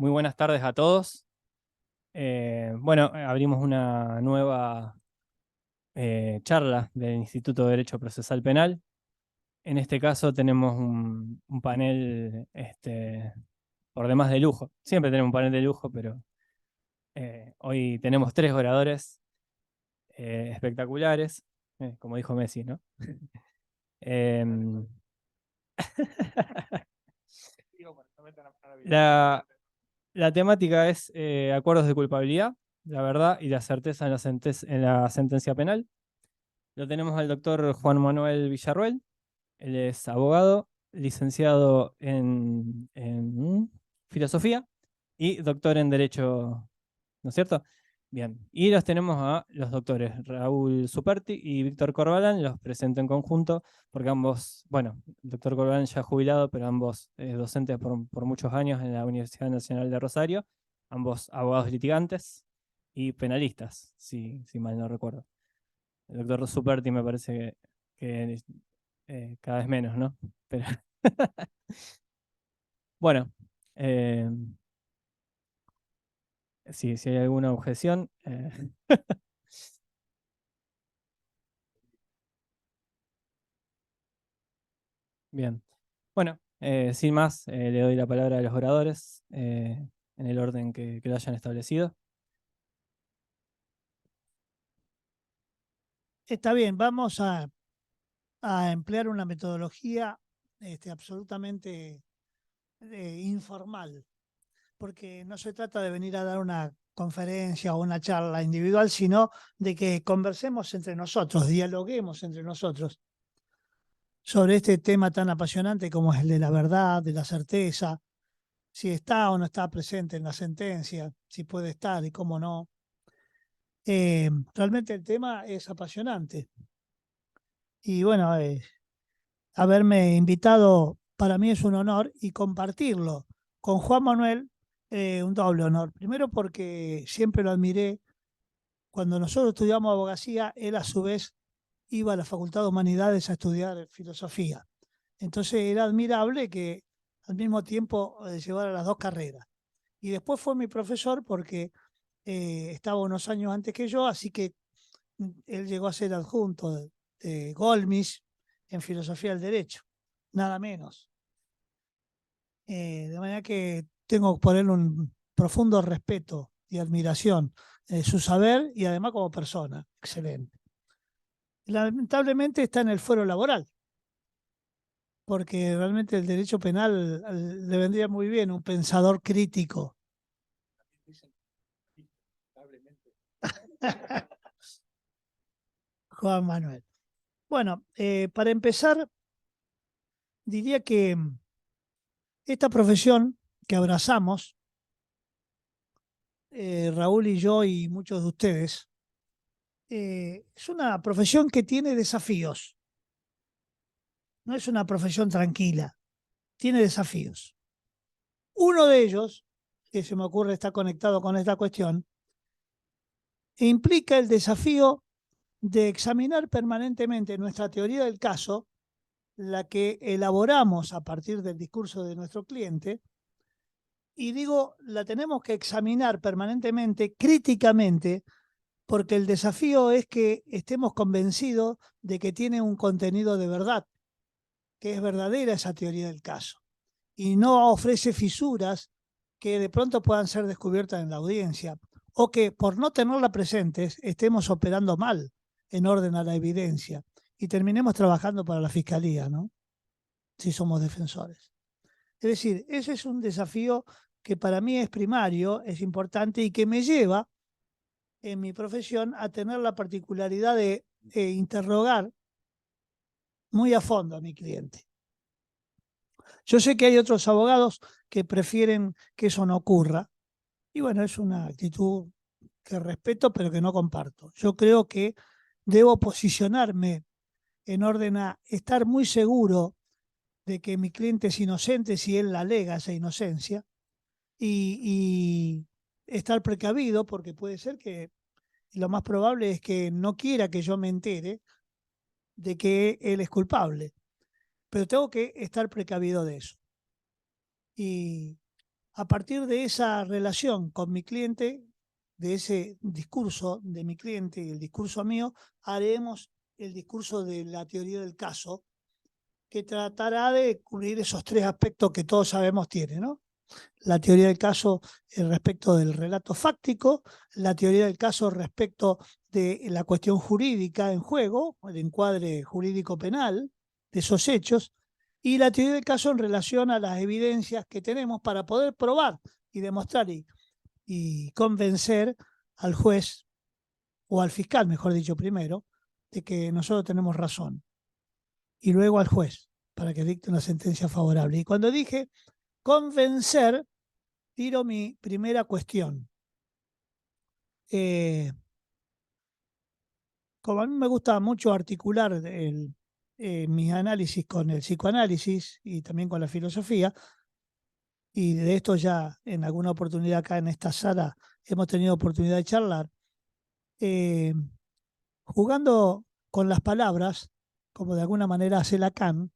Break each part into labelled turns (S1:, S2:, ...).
S1: Muy buenas tardes a todos. Abrimos una nueva charla del Instituto de Derecho Procesal Penal. En este caso tenemos un panel por demás de lujo. Siempre tenemos un panel de lujo, pero hoy tenemos tres oradores espectaculares, como dijo Messi, ¿no? Em, la, la temática es acuerdos de culpabilidad, la verdad y la certeza en la sentencia penal. Lo tenemos al doctor Juan Manuel Villarroel. Él es abogado, licenciado en filosofía y doctor en Derecho, ¿no es cierto? Bien, y los tenemos a los doctores Raúl Superti y Víctor Corbalán, los presento en conjunto, porque ambos, bueno, el doctor Corbalán ya jubilado, pero ambos docentes por muchos años en la Universidad Nacional de Rosario, ambos abogados litigantes y penalistas, si mal no recuerdo. El doctor Superti me parece que cada vez menos, ¿no? Pero bueno, eh, si hay alguna objeción. Bien. Bueno, sin más, le doy la palabra a los oradores en el orden que lo hayan establecido.
S2: Está bien, vamos a emplear una metodología absolutamente informal, porque no se trata de venir a dar una conferencia o una charla individual, sino de que conversemos entre nosotros, dialoguemos entre nosotros sobre este tema tan apasionante como es el de la verdad, de la certeza, si está o no está presente en la sentencia, si puede estar y cómo no. Realmente el tema es apasionante. Y bueno, haberme invitado para mí es un honor y compartirlo con Juan Manuel, un doble honor. Primero porque siempre lo admiré. Cuando nosotros estudiamos abogacía, él a su vez iba a la Facultad de Humanidades a estudiar filosofía. Entonces era admirable que al mismo tiempo llevara las dos carreras. Y después fue mi profesor porque estaba unos años antes que yo, así que él llegó a ser adjunto de Golmis en filosofía del derecho, nada menos. De manera que tengo por él un profundo respeto y admiración, su saber y además como persona, excelente. Lamentablemente está en el fuero laboral, porque realmente el derecho penal le vendría muy bien un pensador crítico. Juan Manuel. Bueno, para empezar, diría que esta profesión que abrazamos, Raúl y yo y muchos de ustedes, es una profesión que tiene desafíos. No es una profesión tranquila, tiene desafíos. Uno de ellos, que se me ocurre está conectado con esta cuestión, implica el desafío de examinar permanentemente nuestra teoría del caso, la que elaboramos a partir del discurso de nuestro cliente, y digo, la tenemos que examinar permanentemente, críticamente, porque el desafío es que estemos convencidos de que tiene un contenido de verdad, que es verdadera esa teoría del caso, y no ofrece fisuras que de pronto puedan ser descubiertas en la audiencia, o que por no tenerla presentes estemos operando mal en orden a la evidencia y terminemos trabajando para la fiscalía, ¿no? Si somos defensores. Es decir, ese es un desafío que para mí es primario, es importante y que me lleva en mi profesión a tener la particularidad de interrogar muy a fondo a mi cliente. Yo sé que hay otros abogados que prefieren que eso no ocurra, y bueno, es una actitud que respeto pero que no comparto. Yo creo que debo posicionarme en orden a estar muy seguro de que mi cliente es inocente si él alega esa inocencia y estar precavido porque puede ser que lo más probable es que no quiera que yo me entere de que él es culpable, pero tengo que estar precavido de eso. Y A partir de esa relación con mi cliente, de ese discurso de mi cliente y el discurso mío, haremos el discurso de la teoría del caso, que tratará de cubrir esos tres aspectos que todos sabemos tiene, ¿no? La teoría del caso respecto del relato fáctico, la teoría del caso respecto de la cuestión jurídica en juego, el encuadre jurídico penal de esos hechos, y la teoría del caso en relación a las evidencias que tenemos para poder probar y demostrar y convencer al juez o al fiscal, mejor dicho, primero, de que nosotros tenemos razón, y luego al juez para que dicte una sentencia favorable. Y cuando dije convencer, tiro mi primera cuestión. Como a mí me gusta mucho articular mis análisis con el psicoanálisis y también con la filosofía, y de esto ya en alguna oportunidad acá en esta sala hemos tenido oportunidad de charlar, jugando con las palabras, como de alguna manera hace Lacan,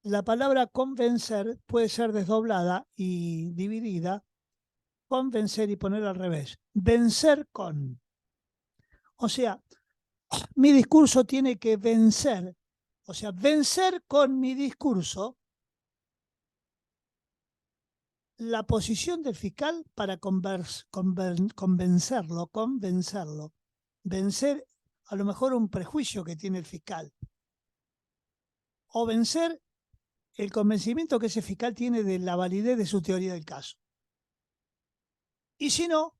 S2: la palabra convencer puede ser desdoblada y dividida, convencer y poner al revés, vencer con. O sea, mi discurso tiene que vencer, o sea, vencer con mi discurso la posición del fiscal para convencerlo, vencer a lo mejor un prejuicio que tiene el fiscal, o vencer el convencimiento que ese fiscal tiene de la validez de su teoría del caso. Y si no,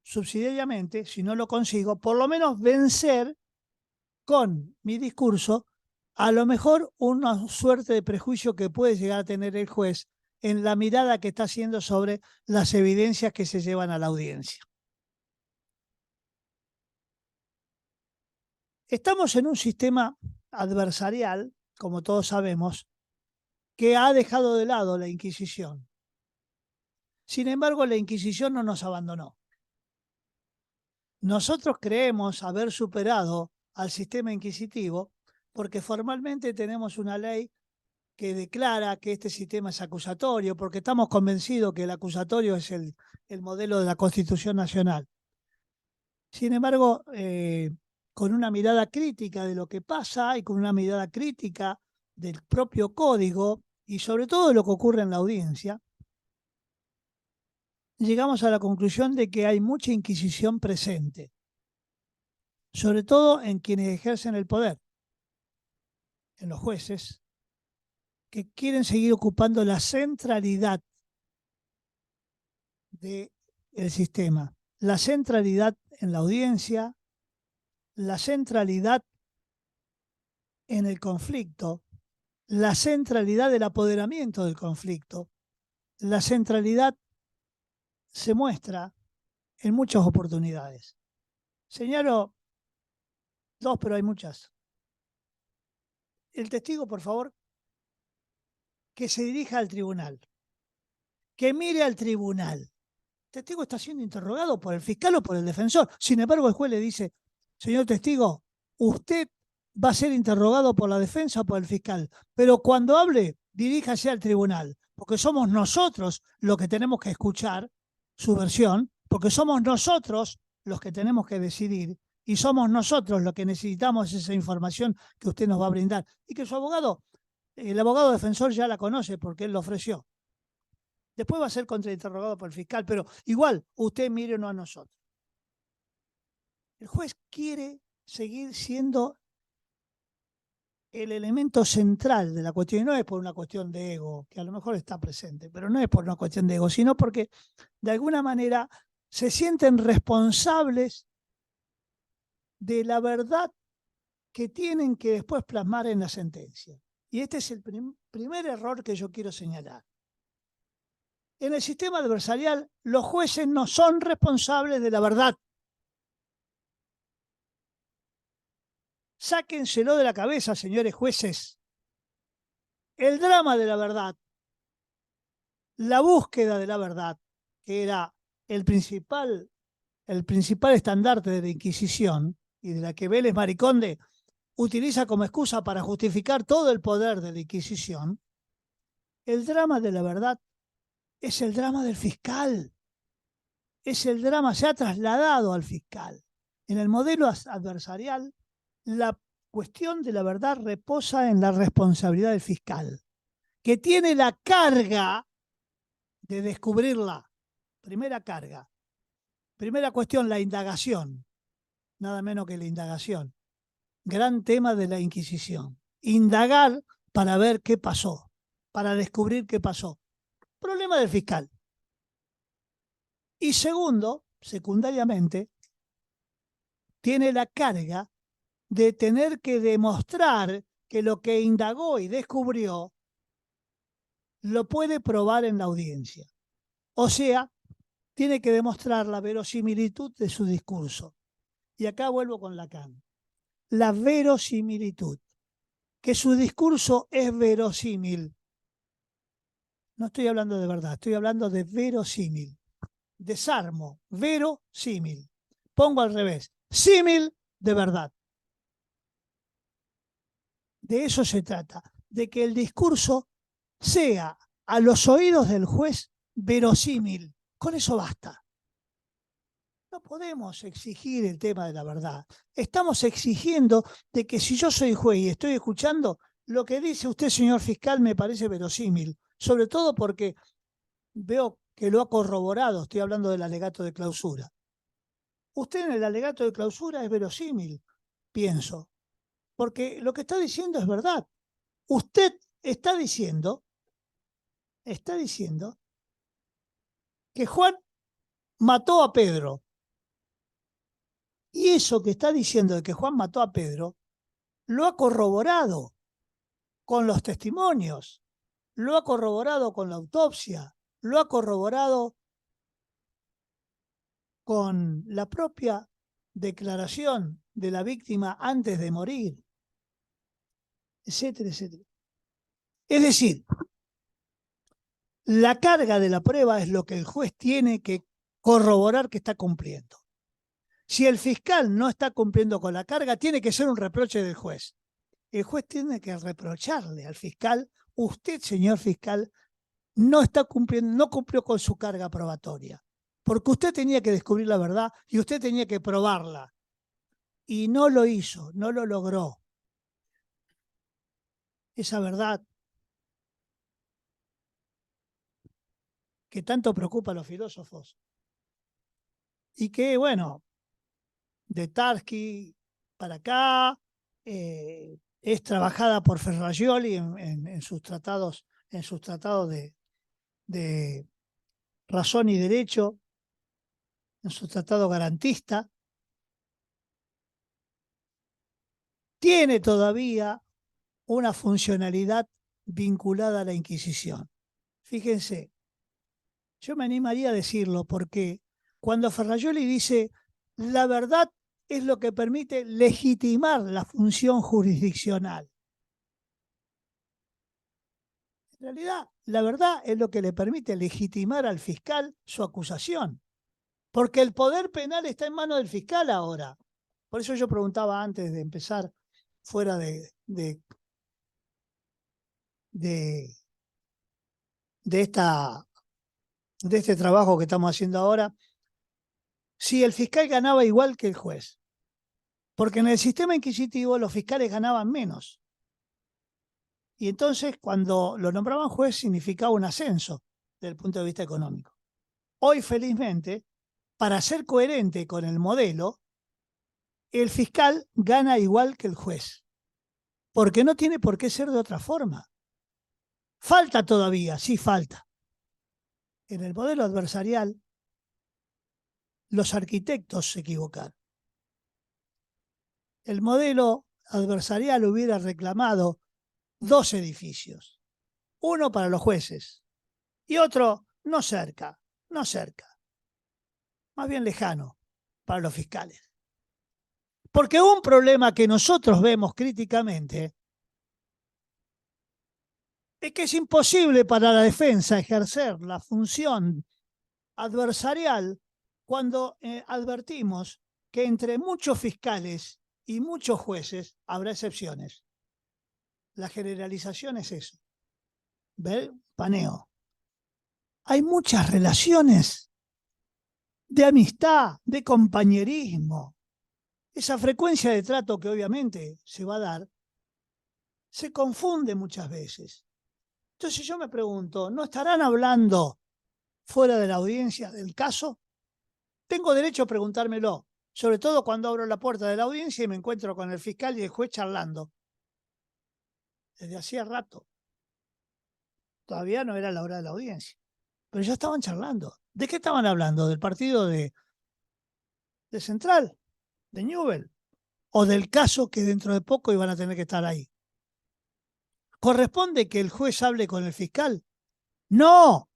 S2: subsidiariamente, si no lo consigo, por lo menos vencer con mi discurso a lo mejor una suerte de prejuicio que puede llegar a tener el juez en la mirada que está haciendo sobre las evidencias que se llevan a la audiencia. Estamos en un sistema adversarial, como todos sabemos, que ha dejado de lado la Inquisición. Sin embargo, la Inquisición no nos abandonó. Nosotros creemos haber superado al sistema inquisitivo porque formalmente tenemos una ley que declara que este sistema es acusatorio, porque estamos convencidos que el acusatorio es el modelo de la Constitución Nacional. Sin embargo, con una mirada crítica de lo que pasa y con una mirada crítica del propio código y sobre todo de lo que ocurre en la audiencia, llegamos a la conclusión de que hay mucha inquisición presente, sobre todo en quienes ejercen el poder, en los jueces, que quieren seguir ocupando la centralidad del sistema, la centralidad en la audiencia, la centralidad en el conflicto, la centralidad del apoderamiento del conflicto. La centralidad se muestra en muchas oportunidades. Señalo dos, pero hay muchas. El testigo, por favor, que se dirija al tribunal, que mire al tribunal. El testigo está siendo interrogado por el fiscal o por el defensor. Sin embargo, el juez le dice, señor testigo, usted va a ser interrogado por la defensa o por el fiscal, pero cuando hable, diríjase al tribunal, porque somos nosotros los que tenemos que escuchar su versión, porque somos nosotros los que tenemos que decidir y somos nosotros los que necesitamos esa información que usted nos va a brindar y que su abogado, el abogado defensor ya la conoce porque él lo ofreció. Después va a ser contrainterrogado por el fiscal, pero igual usted mírenos a nosotros. El juez quiere seguir siendo el elemento central de la cuestión, y no es por una cuestión de ego, que a lo mejor está presente, pero no es por una cuestión de ego, sino porque de alguna manera se sienten responsables de la verdad que tienen que después plasmar en la sentencia. Y este es el primer error que yo quiero señalar. En el sistema adversarial, los jueces no son responsables de la verdad. Sáquenselo de la cabeza, señores jueces. El drama de la verdad, la búsqueda de la verdad, que era el principal estandarte de la Inquisición y de la que Vélez Mariconde utiliza como excusa para justificar todo el poder de la Inquisición, el drama de la verdad es el drama del fiscal. Es el drama, se ha trasladado al fiscal. En el modelo adversarial, la cuestión de la verdad reposa en la responsabilidad del fiscal, que tiene la carga de descubrirla. Primera carga. Primera cuestión, la indagación. Nada menos que la indagación. Gran tema de la Inquisición. Indagar para ver qué pasó, para descubrir qué pasó. Problema del fiscal. Y segundo, secundariamente, tiene la carga de tener que demostrar que lo que indagó y descubrió lo puede probar en la audiencia. O sea, tiene que demostrar la verosimilitud de su discurso. Y acá vuelvo con Lacan. La verosimilitud. Que su discurso es verosímil. No estoy hablando de verdad, estoy hablando de verosímil. Desarmo, verosímil. Pongo al revés, símil de verdad. De eso se trata, de que el discurso sea a los oídos del juez verosímil. Con eso basta. No podemos exigir el tema de la verdad. Estamos exigiendo de que si yo soy juez y estoy escuchando, lo que dice usted, señor fiscal, me parece verosímil. Sobre todo porque veo que lo ha corroborado. Estoy hablando del alegato de clausura. Usted en el alegato de clausura es verosímil, pienso. Porque lo que está diciendo es verdad. Usted está diciendo que Juan mató a Pedro. Y eso que está diciendo de que Juan mató a Pedro, lo ha corroborado con los testimonios, lo ha corroborado con la autopsia, lo ha corroborado con la propia declaración de la víctima antes de morir, etcétera, etcétera. Es decir, la carga de la prueba es lo que el juez tiene que corroborar que está cumpliendo. Si el fiscal no está cumpliendo con la carga, tiene que ser un reproche del juez. El juez tiene que reprocharle al fiscal: usted, señor fiscal, no está cumpliendo, no cumplió con su carga probatoria, porque usted tenía que descubrir la verdad y usted tenía que probarla. Y no lo hizo, no lo logró. Esa verdad que tanto preocupa a los filósofos y que, bueno, de Tarski para acá, es trabajada por Ferrajoli en sus tratados, de razón y derecho, en su tratado garantista. Tiene todavía una funcionalidad vinculada a la Inquisición. Fíjense, yo me animaría a decirlo porque cuando Ferrajoli dice la verdad es lo que permite legitimar la función jurisdiccional. En realidad, la verdad es lo que le permite legitimar al fiscal su acusación. Porque el poder penal está en manos del fiscal ahora. Por eso yo preguntaba antes de empezar, fuera de este trabajo que estamos haciendo ahora, si el fiscal ganaba igual que el juez. Porque en el sistema inquisitivo los fiscales ganaban menos. Y entonces cuando lo nombraban juez significaba un ascenso desde el punto de vista económico. Hoy, felizmente, para ser coherente con el modelo, el fiscal gana igual que el juez. Porque no tiene por qué ser de otra forma. Falta todavía, sí falta. En el modelo adversarial, los arquitectos se equivocaron. El modelo adversarial hubiera reclamado 2 edificios. Uno para los jueces y otro no cerca, más bien lejano, para los fiscales. Porque un problema que nosotros vemos críticamente es que es imposible para la defensa ejercer la función adversarial cuando advertimos que entre muchos fiscales y muchos jueces habrá excepciones. La generalización es eso. ¿Ve? Paneo. hay muchas relaciones de amistad, de compañerismo. Esa frecuencia de trato que obviamente se va a dar, se confunde muchas veces. Entonces yo me pregunto, ¿no estarán hablando fuera de la audiencia del caso? Tengo derecho a preguntármelo, sobre todo cuando abro la puerta de la audiencia y me encuentro con el fiscal y el juez charlando. Desde hacía rato. Todavía no era la hora de la audiencia, pero ya estaban charlando. ¿De qué estaban hablando? ¿Del partido de Central, de Newell, o del caso que dentro de poco iban a tener que estar ahí? ¿Corresponde que el juez hable con el fiscal? No,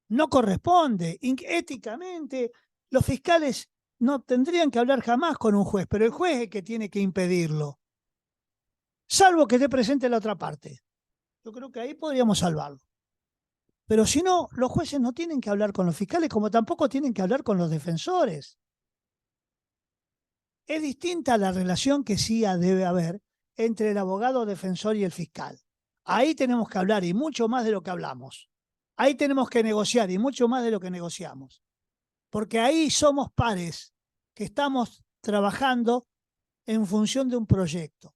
S2: no corresponde. Éticamente, los fiscales no tendrían que hablar jamás con un juez, pero el juez es el que tiene que impedirlo, salvo que esté presente la otra parte. Yo creo que ahí podríamos salvarlo. Pero si no, los jueces no tienen que hablar con los fiscales, como tampoco tienen que hablar con los defensores. Es distinta la relación que sí debe haber entre el abogado defensor y el fiscal. Ahí tenemos que hablar y mucho más de lo que hablamos. Ahí tenemos que negociar y mucho más de lo que negociamos. Porque ahí somos pares que estamos trabajando en función de un proyecto.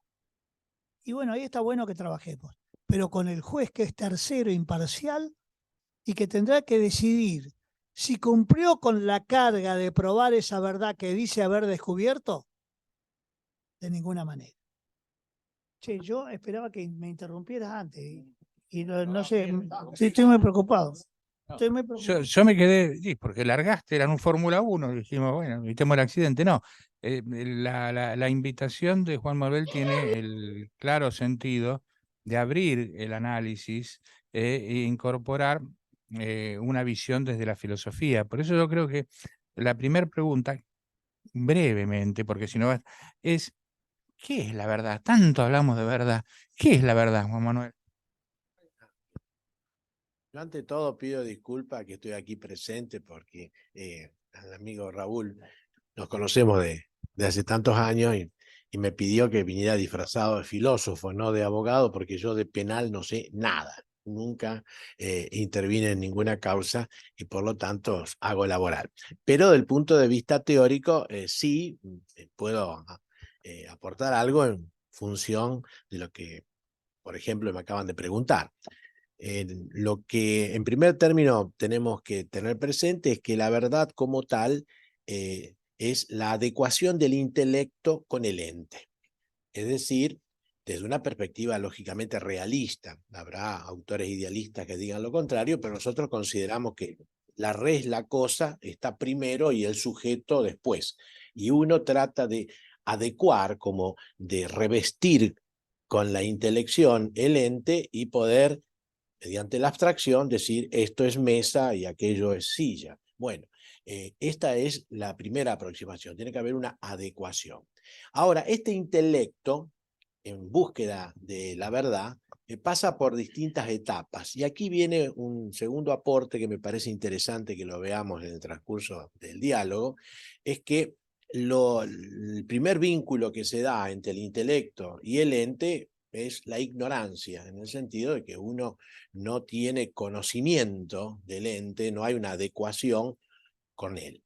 S2: Y bueno, ahí está bueno que trabajemos. Pero con el juez que es tercero imparcial y que tendrá que decidir si cumplió con la carga de probar esa verdad que dice haber descubierto, de ninguna manera. Che, yo esperaba que me interrumpieras antes y no sé, sí, estoy muy preocupado. Estoy muy preocupado.
S3: Yo me quedé, sí, porque largaste, eran un Fórmula 1, dijimos, bueno, evitemos el accidente. No, la invitación de Juan Manuel tiene el claro sentido de abrir el análisis e incorporar una visión desde la filosofía. Por eso yo creo que la primera pregunta, brevemente, porque si no es, ¿qué es la verdad? Tanto hablamos de verdad. ¿Qué es la verdad, Juan Manuel?
S4: Yo ante todo pido disculpas que estoy aquí presente porque al amigo Raúl nos conocemos de hace tantos años y me pidió que viniera disfrazado de filósofo, no de abogado, porque yo de penal no sé nada. Nunca intervine en ninguna causa y por lo tanto hago laboral. Pero del punto de vista teórico sí puedo aportar algo en función de lo que, por ejemplo, me acaban de preguntar. Lo que en primer término tenemos que tener presente es que la verdad como tal es la adecuación del intelecto con el ente. Es decir, desde una perspectiva lógicamente realista. Habrá autores idealistas que digan lo contrario, pero nosotros consideramos que la res, la cosa, está primero y el sujeto después. Y uno trata de adecuar, como de revestir con la intelección el ente y poder, mediante la abstracción, decir esto es mesa y aquello es silla. Bueno, esta es la primera aproximación, tiene que haber una adecuación. Ahora, este intelecto, en búsqueda de la verdad, pasa por distintas etapas. Y aquí viene un segundo aporte que me parece interesante que lo veamos en el transcurso del diálogo, es que el primer vínculo que se da entre el intelecto y el ente es la ignorancia, en el sentido de que uno no tiene conocimiento del ente, no hay una adecuación con él.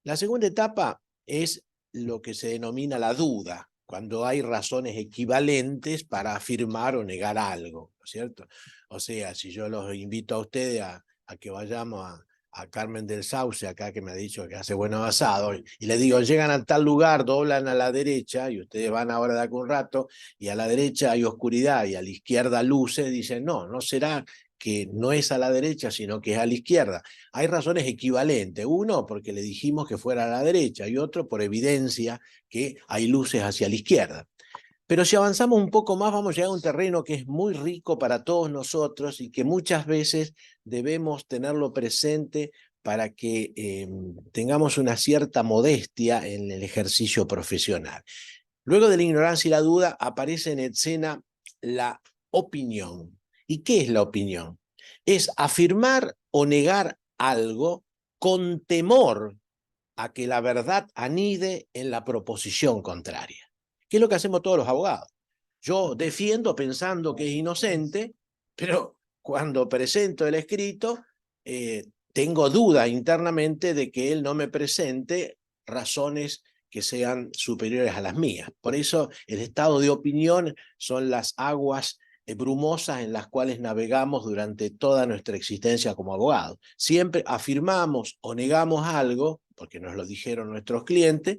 S4: La segunda etapa es lo que se denomina la duda, cuando hay razones equivalentes para afirmar o negar algo, ¿no es cierto? O sea, si yo los invito a ustedes a que vayamos a Carmen del Sauce, acá que me ha dicho que hace buenos asados, y le digo, llegan a tal lugar, doblan a la derecha, y ustedes van ahora de acá un rato, y a la derecha hay oscuridad, y a la izquierda luces, dicen, no, no será que no es a la derecha, sino que es a la izquierda. Hay razones equivalentes. Uno, porque le dijimos que fuera a la derecha, y otro, por evidencia que hay luces hacia la izquierda. Pero si avanzamos un poco más, vamos a llegar a un terreno que es muy rico para todos nosotros y que muchas veces debemos tenerlo presente para que tengamos una cierta modestia en el ejercicio profesional. Luego de la ignorancia y la duda aparece en escena la opinión. ¿Y qué es la opinión? Es afirmar o negar algo con temor a que la verdad anide en la proposición contraria. ¿Qué es lo que hacemos todos los abogados? Yo defiendo pensando que es inocente, pero cuando presento el escrito, tengo duda internamente de que él no me presente razones que sean superiores a las mías. Por eso el estado de opinión son las aguas brumosas en las cuales navegamos durante toda nuestra existencia como abogados. Siempre afirmamos o negamos algo, porque nos lo dijeron nuestros clientes,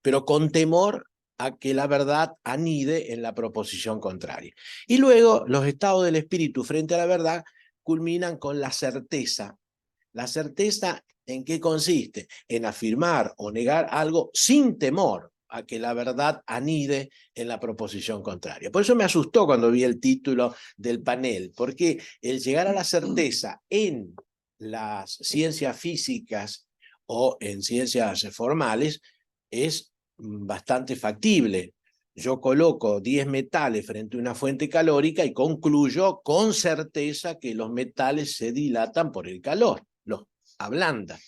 S4: pero con temor a que la verdad anide en la proposición contraria. Y luego los estados del espíritu frente a la verdad culminan con la certeza. ¿La certeza en qué consiste? En afirmar o negar algo sin temor a que la verdad anide en la proposición contraria. Por eso me asustó cuando vi el título del panel, porque el llegar a la certeza en las ciencias físicas o en ciencias formales es bastante factible. Yo coloco 10 metales frente a una fuente calórica y concluyo con certeza que los metales se dilatan por el calor, los ablanda.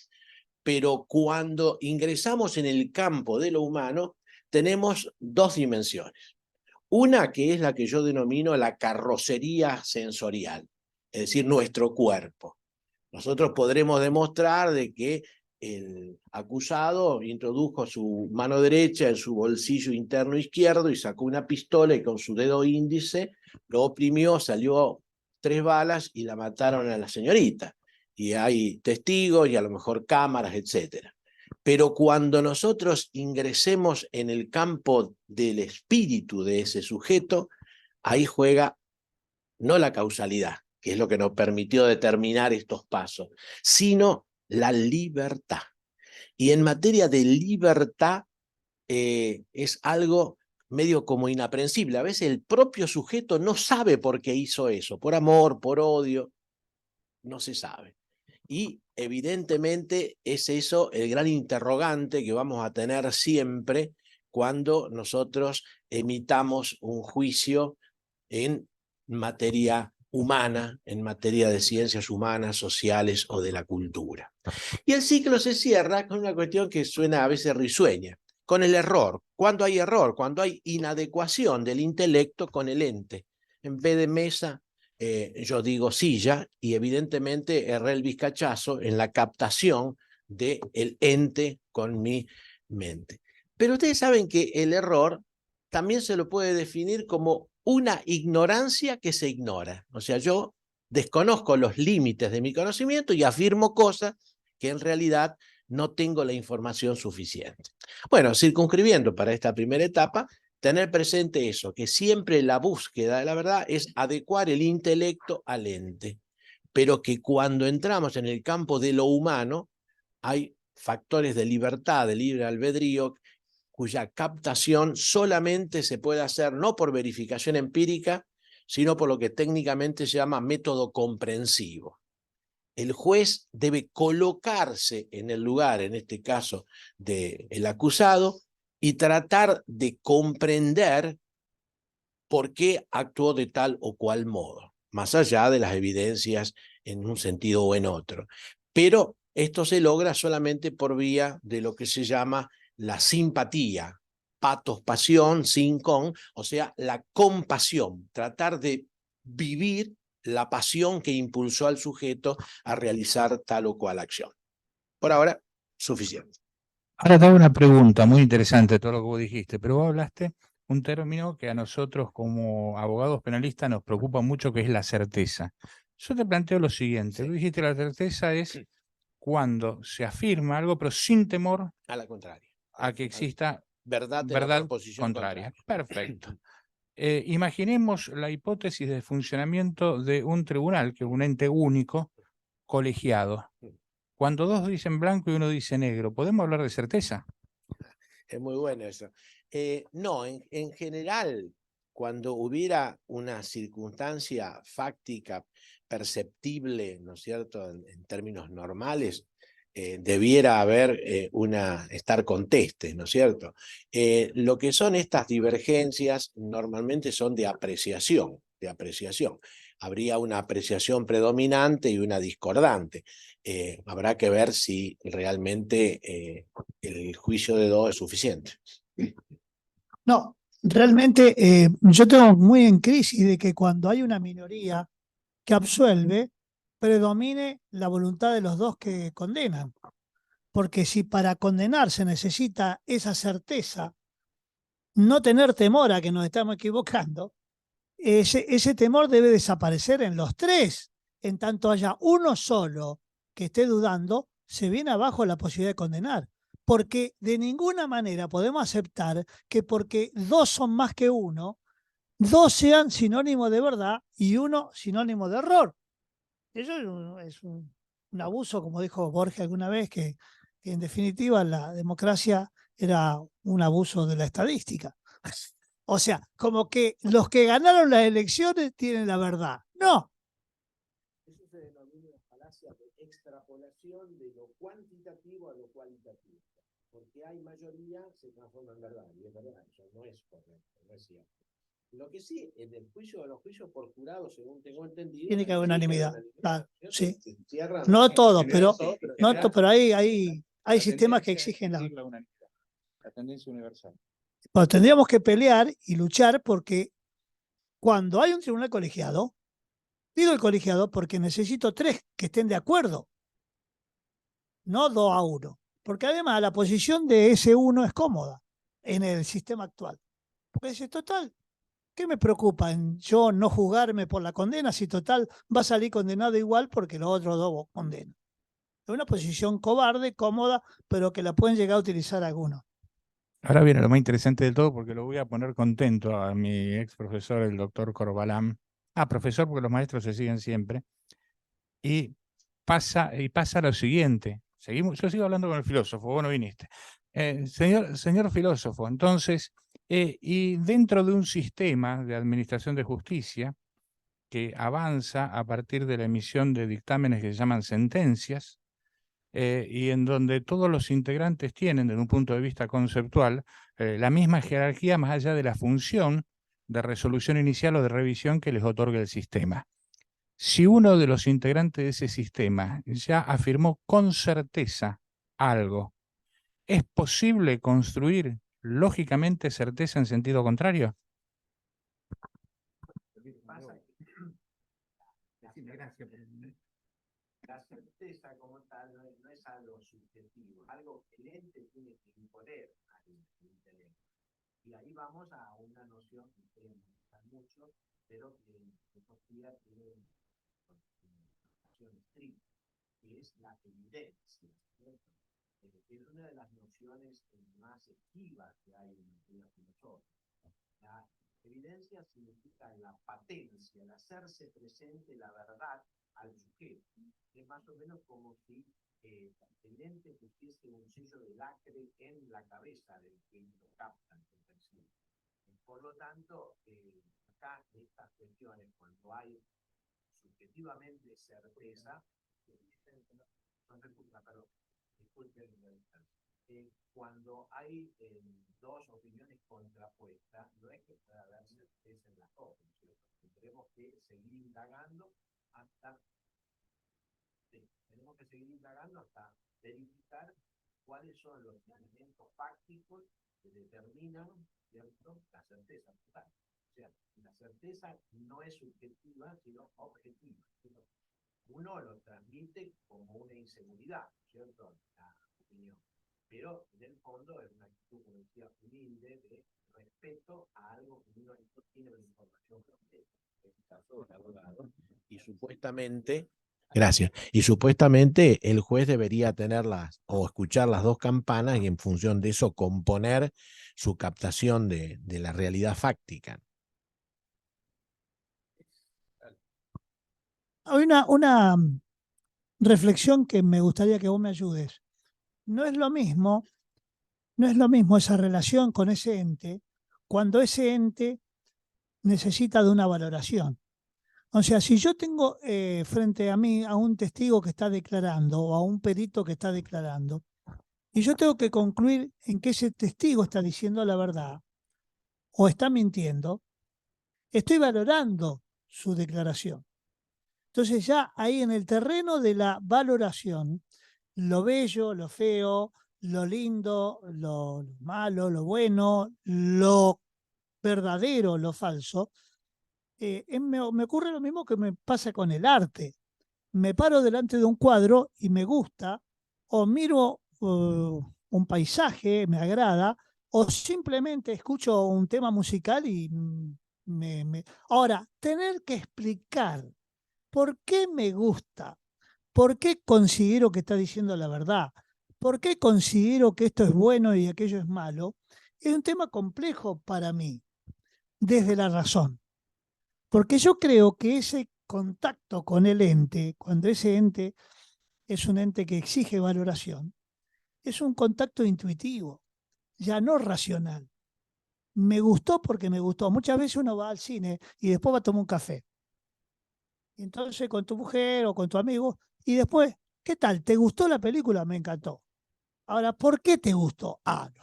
S4: Pero cuando ingresamos en el campo de lo humano, tenemos dos dimensiones. Una que es la que yo denomino la carrocería sensorial, es decir, nuestro cuerpo. Nosotros podremos demostrar de que el acusado introdujo su mano derecha en su bolsillo interno izquierdo y sacó una pistola y con su dedo índice lo oprimió, salió 3 balas y la mataron a la señorita. Y hay testigos y a lo mejor cámaras, etc. Pero cuando nosotros ingresemos en el campo del espíritu de ese sujeto, ahí juega no la causalidad, que es lo que nos permitió determinar estos pasos, sino la libertad. Y en materia de libertad es algo medio como inaprensible. A veces el propio sujeto no sabe por qué hizo eso, por amor, por odio, no se sabe. Y evidentemente es eso el gran interrogante que vamos a tener siempre cuando nosotros emitamos un juicio en materia humana, en materia de ciencias humanas, sociales o de la cultura. Y el ciclo se cierra con una cuestión que suena a veces risueña, con el error. ¿Cuándo hay error? Cuando hay inadecuación del intelecto con el ente. En vez de mesa, yo digo silla, y evidentemente erré el vizcachazo en la captación del ente con mi mente. Pero ustedes saben que el error también se lo puede definir como una ignorancia que se ignora. O sea, yo desconozco los límites de mi conocimiento y afirmo cosas que en realidad no tengo la información suficiente. Bueno, circunscribiendo para esta primera etapa, tener presente eso, que siempre la búsqueda de la verdad es adecuar el intelecto al ente, pero que cuando entramos en el campo de lo humano, hay factores de libertad, de libre albedrío, cuya captación solamente se puede hacer no por verificación empírica, sino por lo que técnicamente se llama método comprensivo. El juez debe colocarse en el lugar, en este caso, del acusado y tratar de comprender por qué actuó de tal o cual modo, más allá de las evidencias en un sentido o en otro. Pero esto se logra solamente por vía de lo que se llama la simpatía, patos, pasión, sin con, o sea, la compasión, tratar de vivir la pasión que impulsó al sujeto a realizar tal o cual acción. Por ahora, suficiente.
S3: Ahora te hago una pregunta muy interesante todo lo que vos dijiste, pero vos hablaste un término que a nosotros como abogados penalistas nos preocupa mucho, que es la certeza. Yo te planteo lo siguiente, vos dijiste la certeza es cuando se afirma algo, pero sin temor
S4: A la contraria.
S3: a que exista
S4: Verdad de la
S3: verdad
S4: proposición
S3: contraria.
S4: contraria.
S3: Perfecto. Imaginemos la hipótesis de funcionamiento de un tribunal, que es un ente único, colegiado. Cuando dos dicen blanco y uno dice negro, ¿podemos hablar de certeza?
S4: Es muy bueno eso. No, en general, cuando hubiera una circunstancia fáctica perceptible, ¿no es cierto?, en términos normales, debiera haber estar conteste, ¿no es cierto? Lo que son estas divergencias normalmente son de apreciación, de apreciación. Habría una apreciación predominante y una discordante. Habrá que ver si realmente el juicio de dos es suficiente.
S2: No, realmente yo tengo muy en crisis de que cuando hay una minoría que absuelve predomine la voluntad de los dos que condenan. Porque si para condenar se necesita esa certeza, no tener temor a que nos estamos equivocando, ese temor debe desaparecer en los tres. En tanto haya uno solo que esté dudando, se viene abajo la posibilidad de condenar. Porque de ninguna manera podemos aceptar que porque dos son más que uno, dos sean sinónimo de verdad y uno sinónimo de error. Eso es un abuso, como dijo Borges alguna vez, que en definitiva la democracia era un abuso de la estadística. O sea, como que los que ganaron las elecciones tienen la verdad. No.
S4: Eso se denomina falacia de extrapolación de lo cuantitativo a lo cualitativo. Porque hay mayoría, se transforma en verdad. Y es verdad, eso no es correcto, no es cierto. Lo que sí, en el juicio de los juicios por jurado, según tengo entendido,
S2: Tiene que haber unanimidad. Claro, sí.
S4: Cierran,
S2: No todos, pero, pero hay
S3: La
S2: sistemas que
S3: tendencia es
S2: exigen
S3: exigir la unanimidad, la tendencia universal.
S2: Bueno, tendríamos que pelear y luchar porque cuando hay un tribunal colegiado, pido el colegiado porque necesito 3 que estén de acuerdo, no 2-1. Porque además la posición de ese uno es cómoda en el sistema actual. Porque dice, total, ¿qué me preocupa en yo no juzgarme por la condena si total va a salir condenado igual porque los otros dos condenan? Es una posición cobarde, cómoda, pero que la pueden llegar a utilizar algunos.
S3: Ahora viene lo más interesante del todo porque lo voy a poner contento a mi ex profesor, el doctor Corbalán. Profesor, porque los maestros se siguen siempre. Y pasa lo siguiente. Yo sigo hablando con el filósofo, vos no viniste. Señor filósofo, entonces, y dentro de un sistema de administración de justicia que avanza a partir de la emisión de dictámenes que se llaman sentencias, y en donde todos los integrantes tienen, desde un punto de vista conceptual, la misma jerarquía más allá de la función de resolución inicial o de revisión que les otorga el sistema. Si uno de los integrantes de ese sistema ya afirmó con certeza algo, ¿es posible construir lógicamente certeza en sentido contrario?
S4: La certeza como tal no es algo subjetivo, algo que el ente tiene que imponer al intelecto. Y ahí vamos a una noción que ustedes manejan mucho, pero que en filosofía tiene una noción estricta, que es la evidencia, ¿cierto? Es una de las nociones más esquivas que hay en la teoría filosófica. La evidencia significa la patencia, el hacerse presente la verdad al sujeto. Es más o menos como si el ente pusiese un sello de lacre en la cabeza del que lo capta, el percibe. Por lo tanto, acá estas cuestiones, cuando hay subjetivamente certeza, cuando hay dos opiniones contrapuestas, no es que pueda haber certeza en las dos, tenemos que seguir indagando hasta verificar cuáles son los elementos fácticos que determinan, ¿cierto?, la certeza total. O sea, la certeza no es subjetiva, sino objetiva, ¿cierto? Uno lo transmite como una inseguridad, ¿cierto?, la opinión. Pero en el fondo es una actitud, como decía, humilde, de respeto a algo que uno no tiene una información completa. En este caso, un abogado. Y supuestamente, gracias, y supuestamente el juez debería tenerlas o escuchar las dos campanas y en función de eso componer su captación de la realidad fáctica.
S2: Hay una reflexión que me gustaría que vos me ayudes. No es lo mismo esa relación con ese ente cuando ese ente necesita de una valoración. O sea, si yo tengo frente a mí a un testigo que está declarando o a un perito que está declarando, y yo tengo que concluir en que ese testigo está diciendo la verdad o está mintiendo, estoy valorando su declaración. Entonces ya ahí en el terreno de la valoración, lo bello, lo feo, lo lindo, lo malo, lo bueno, lo verdadero, lo falso, Me ocurre lo mismo que me pasa con el arte. Me paro delante de un cuadro y me gusta, o miro un paisaje, me agrada, o simplemente escucho un tema musical y Ahora, tener que explicar por qué me gusta, por qué considero que está diciendo la verdad, por qué considero que esto es bueno y aquello es malo, es un tema complejo para mí, desde la razón. Porque yo creo que ese contacto con el ente, cuando ese ente es un ente que exige valoración, es un contacto intuitivo, ya no racional. Me gustó porque me gustó. Muchas veces uno va al cine y después va a tomar un café. Y entonces con tu mujer o con tu amigo, y después, ¿qué tal? ¿Te gustó la película? Me encantó. Ahora, ¿por qué te gustó? Ah, no.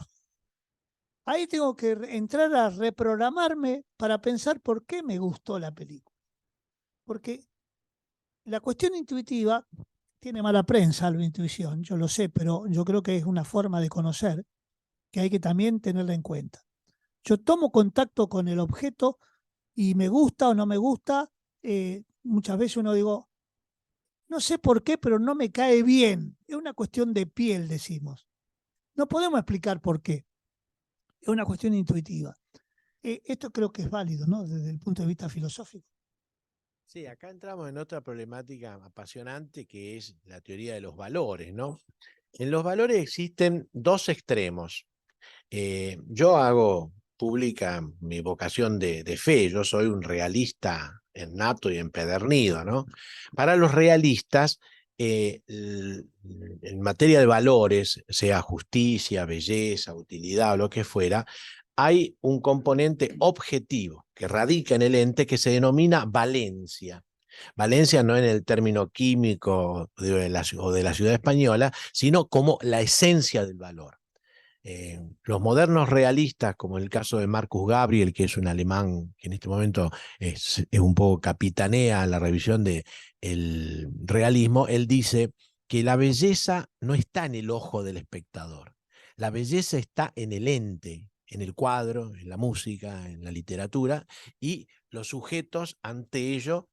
S2: Ahí tengo que entrar a reprogramarme para pensar por qué me gustó la película. Porque la cuestión intuitiva tiene mala prensa, la intuición, yo lo sé, pero yo creo que es una forma de conocer que hay que también tenerla en cuenta. Yo tomo contacto con el objeto y me gusta o no me gusta. Muchas veces uno digo, no sé por qué, pero no me cae bien. Es una cuestión de piel, decimos. No podemos explicar por qué. Es una cuestión intuitiva. Esto creo que es válido, ¿no? Desde el punto de vista filosófico.
S4: Sí, acá entramos en otra problemática apasionante que es la teoría de los valores, ¿no? En los valores existen dos extremos. Yo hago pública mi vocación de fe, yo soy un realista nato y empedernido, ¿no? Para los realistas, en materia de valores, sea justicia, belleza, utilidad o lo que fuera, hay un componente objetivo que radica en el ente que se denomina valencia. Valencia no en el término químico o de la ciudad española, sino como la esencia del valor. Los modernos realistas, como el caso de Marcus Gabriel, que es un alemán que en este momento es un poco capitanea la revisión del realismo, él dice que la belleza no está en el ojo del espectador, la belleza está en el ente, en el cuadro, en la música, en la literatura, y los sujetos ante ello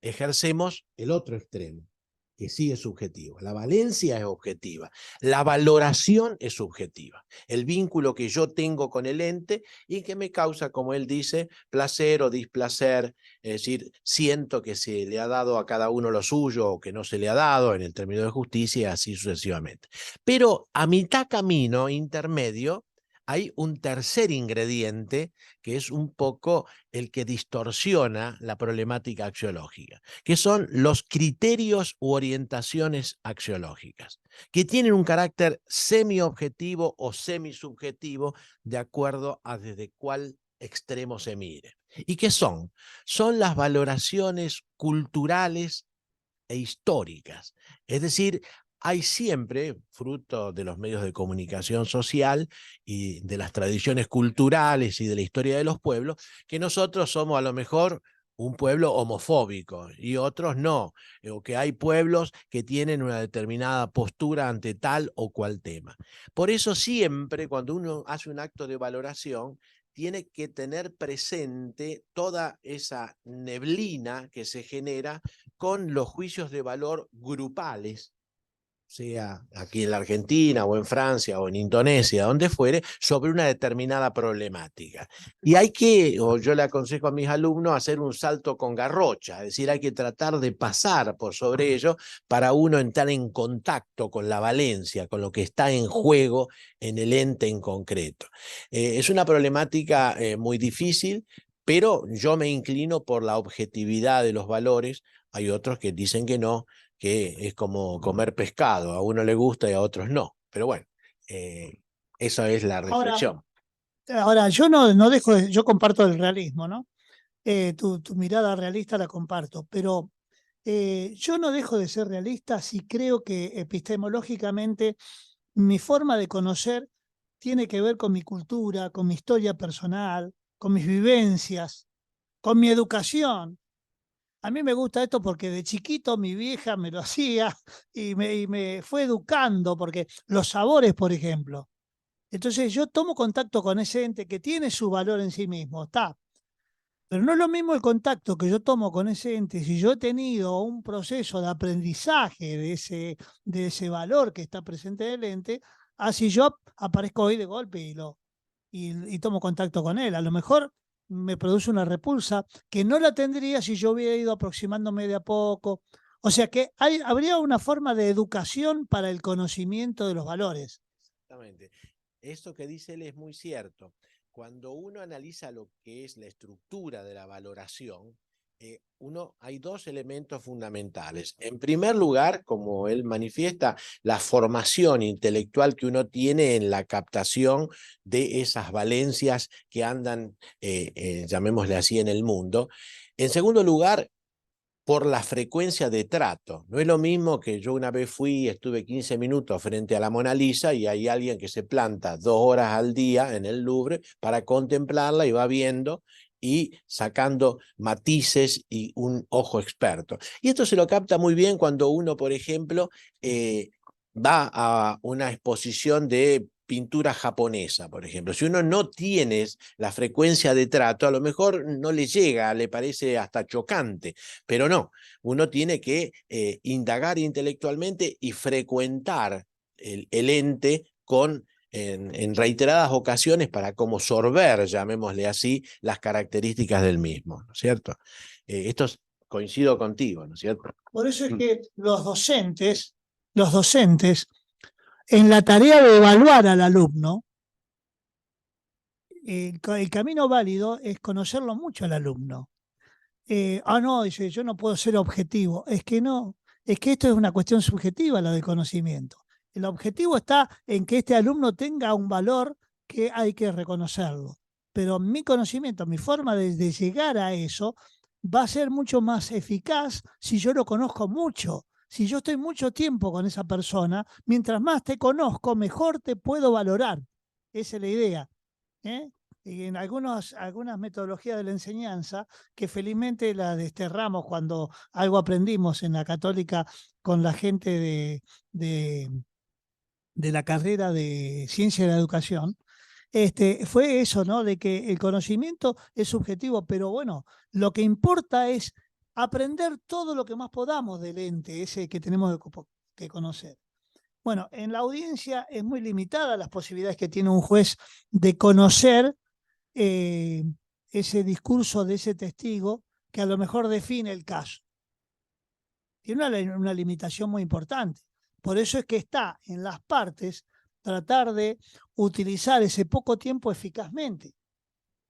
S4: ejercemos el otro extremo, que sí es subjetivo. La valencia es objetiva, la valoración es subjetiva. El vínculo que yo tengo con el ente y que me causa, como él dice, placer o displacer, es decir, siento que se le ha dado a cada uno lo suyo o que no se le ha dado en el término de justicia y así sucesivamente. Pero a mitad camino intermedio hay un tercer ingrediente que es un poco el que distorsiona la problemática axiológica, que son los criterios u orientaciones axiológicas, que tienen un carácter semi-objetivo o semi-subjetivo de acuerdo a desde cuál extremo se mire. ¿Y qué son? Son las valoraciones culturales e históricas. Es decir, hay siempre, fruto de los medios de comunicación social y de las tradiciones culturales y de la historia de los pueblos, que nosotros somos a lo mejor un pueblo homofóbico y otros no, o que hay pueblos que tienen una determinada postura ante tal o cual tema. Por eso siempre cuando uno hace un acto de valoración, tiene que tener presente toda esa neblina que se genera con los juicios de valor grupales, sea aquí en la Argentina o en Francia o en Indonesia, donde fuere, sobre una determinada problemática. Y hay que, o yo le aconsejo a mis alumnos, hacer un salto con garrocha, es decir, hay que tratar de pasar por sobre ello para uno entrar en contacto con la valencia, con lo que está en juego en el ente en concreto. Es una problemática muy difícil, pero yo me inclino por la objetividad de los valores. Hay otros que dicen que no, que es como comer pescado, a uno le gusta y a otros no. Pero bueno, esa es la reflexión.
S2: Ahora yo no dejo yo comparto el realismo, ¿no? Tu mirada realista la comparto, pero yo no dejo de ser realista si creo que epistemológicamente mi forma de conocer tiene que ver con mi cultura, con mi historia personal, con mis vivencias, con mi educación. A mí me gusta esto porque de chiquito mi vieja me lo hacía y me fue educando, porque los sabores, por ejemplo. Entonces yo tomo contacto con ese ente que tiene su valor en sí mismo, está. Pero no es lo mismo el contacto que yo tomo con ese ente si yo he tenido un proceso de aprendizaje de ese valor que está presente en el ente, a si yo aparezco hoy de golpe y tomo contacto con él. A lo mejor me produce una repulsa que no la tendría si yo hubiera ido aproximándome de a poco. O sea que habría una forma de educación para el conocimiento de los valores.
S4: Exactamente. Eso que dice él es muy cierto. Cuando uno analiza lo que es la estructura de la valoración, hay dos elementos fundamentales. En primer lugar, como él manifiesta, la formación intelectual que uno tiene en la captación de esas valencias que andan, llamémosle así, en el mundo. En segundo lugar, por la frecuencia de trato. No es lo mismo que yo una vez fui y estuve 15 minutos frente a la Mona Lisa y hay alguien que se planta 2 horas al día en el Louvre para contemplarla y va viendo y sacando matices y un ojo experto. Y esto se lo capta muy bien cuando uno, por ejemplo, va a una exposición de pintura japonesa, por ejemplo. Si uno no tiene la frecuencia de trato, a lo mejor no le llega, le parece hasta chocante, pero no, uno tiene que indagar intelectualmente y frecuentar el ente en reiteradas ocasiones para como sorber, llamémosle así, las características del mismo, ¿no es cierto? Coincido contigo, ¿no es cierto?
S2: Por eso es que los docentes, en la tarea de evaluar al alumno, el camino válido es conocerlo mucho al alumno. No, dice, yo no puedo ser objetivo. Es que no, es que esto es una cuestión subjetiva, la del conocimiento. El objetivo está en que este alumno tenga un valor que hay que reconocerlo. Pero mi conocimiento, mi forma de llegar a eso, va a ser mucho más eficaz si yo lo conozco mucho. Si yo estoy mucho tiempo con esa persona, mientras más te conozco, mejor te puedo valorar. Esa es la idea. ¿Eh? Y en algunas metodologías de la enseñanza, que felizmente la desterramos cuando algo aprendimos en la católica con la gente de, de la carrera de ciencia de la educación, fue eso, ¿no? De que el conocimiento es subjetivo, pero bueno, lo que importa es aprender todo lo que más podamos del ente, ese que tenemos que conocer. Bueno, en la audiencia es muy limitada las posibilidades que tiene un juez de conocer eh, ese discurso de ese testigo que a lo mejor define el caso. Tiene una limitación muy importante. Por eso es que está en las partes tratar de utilizar ese poco tiempo eficazmente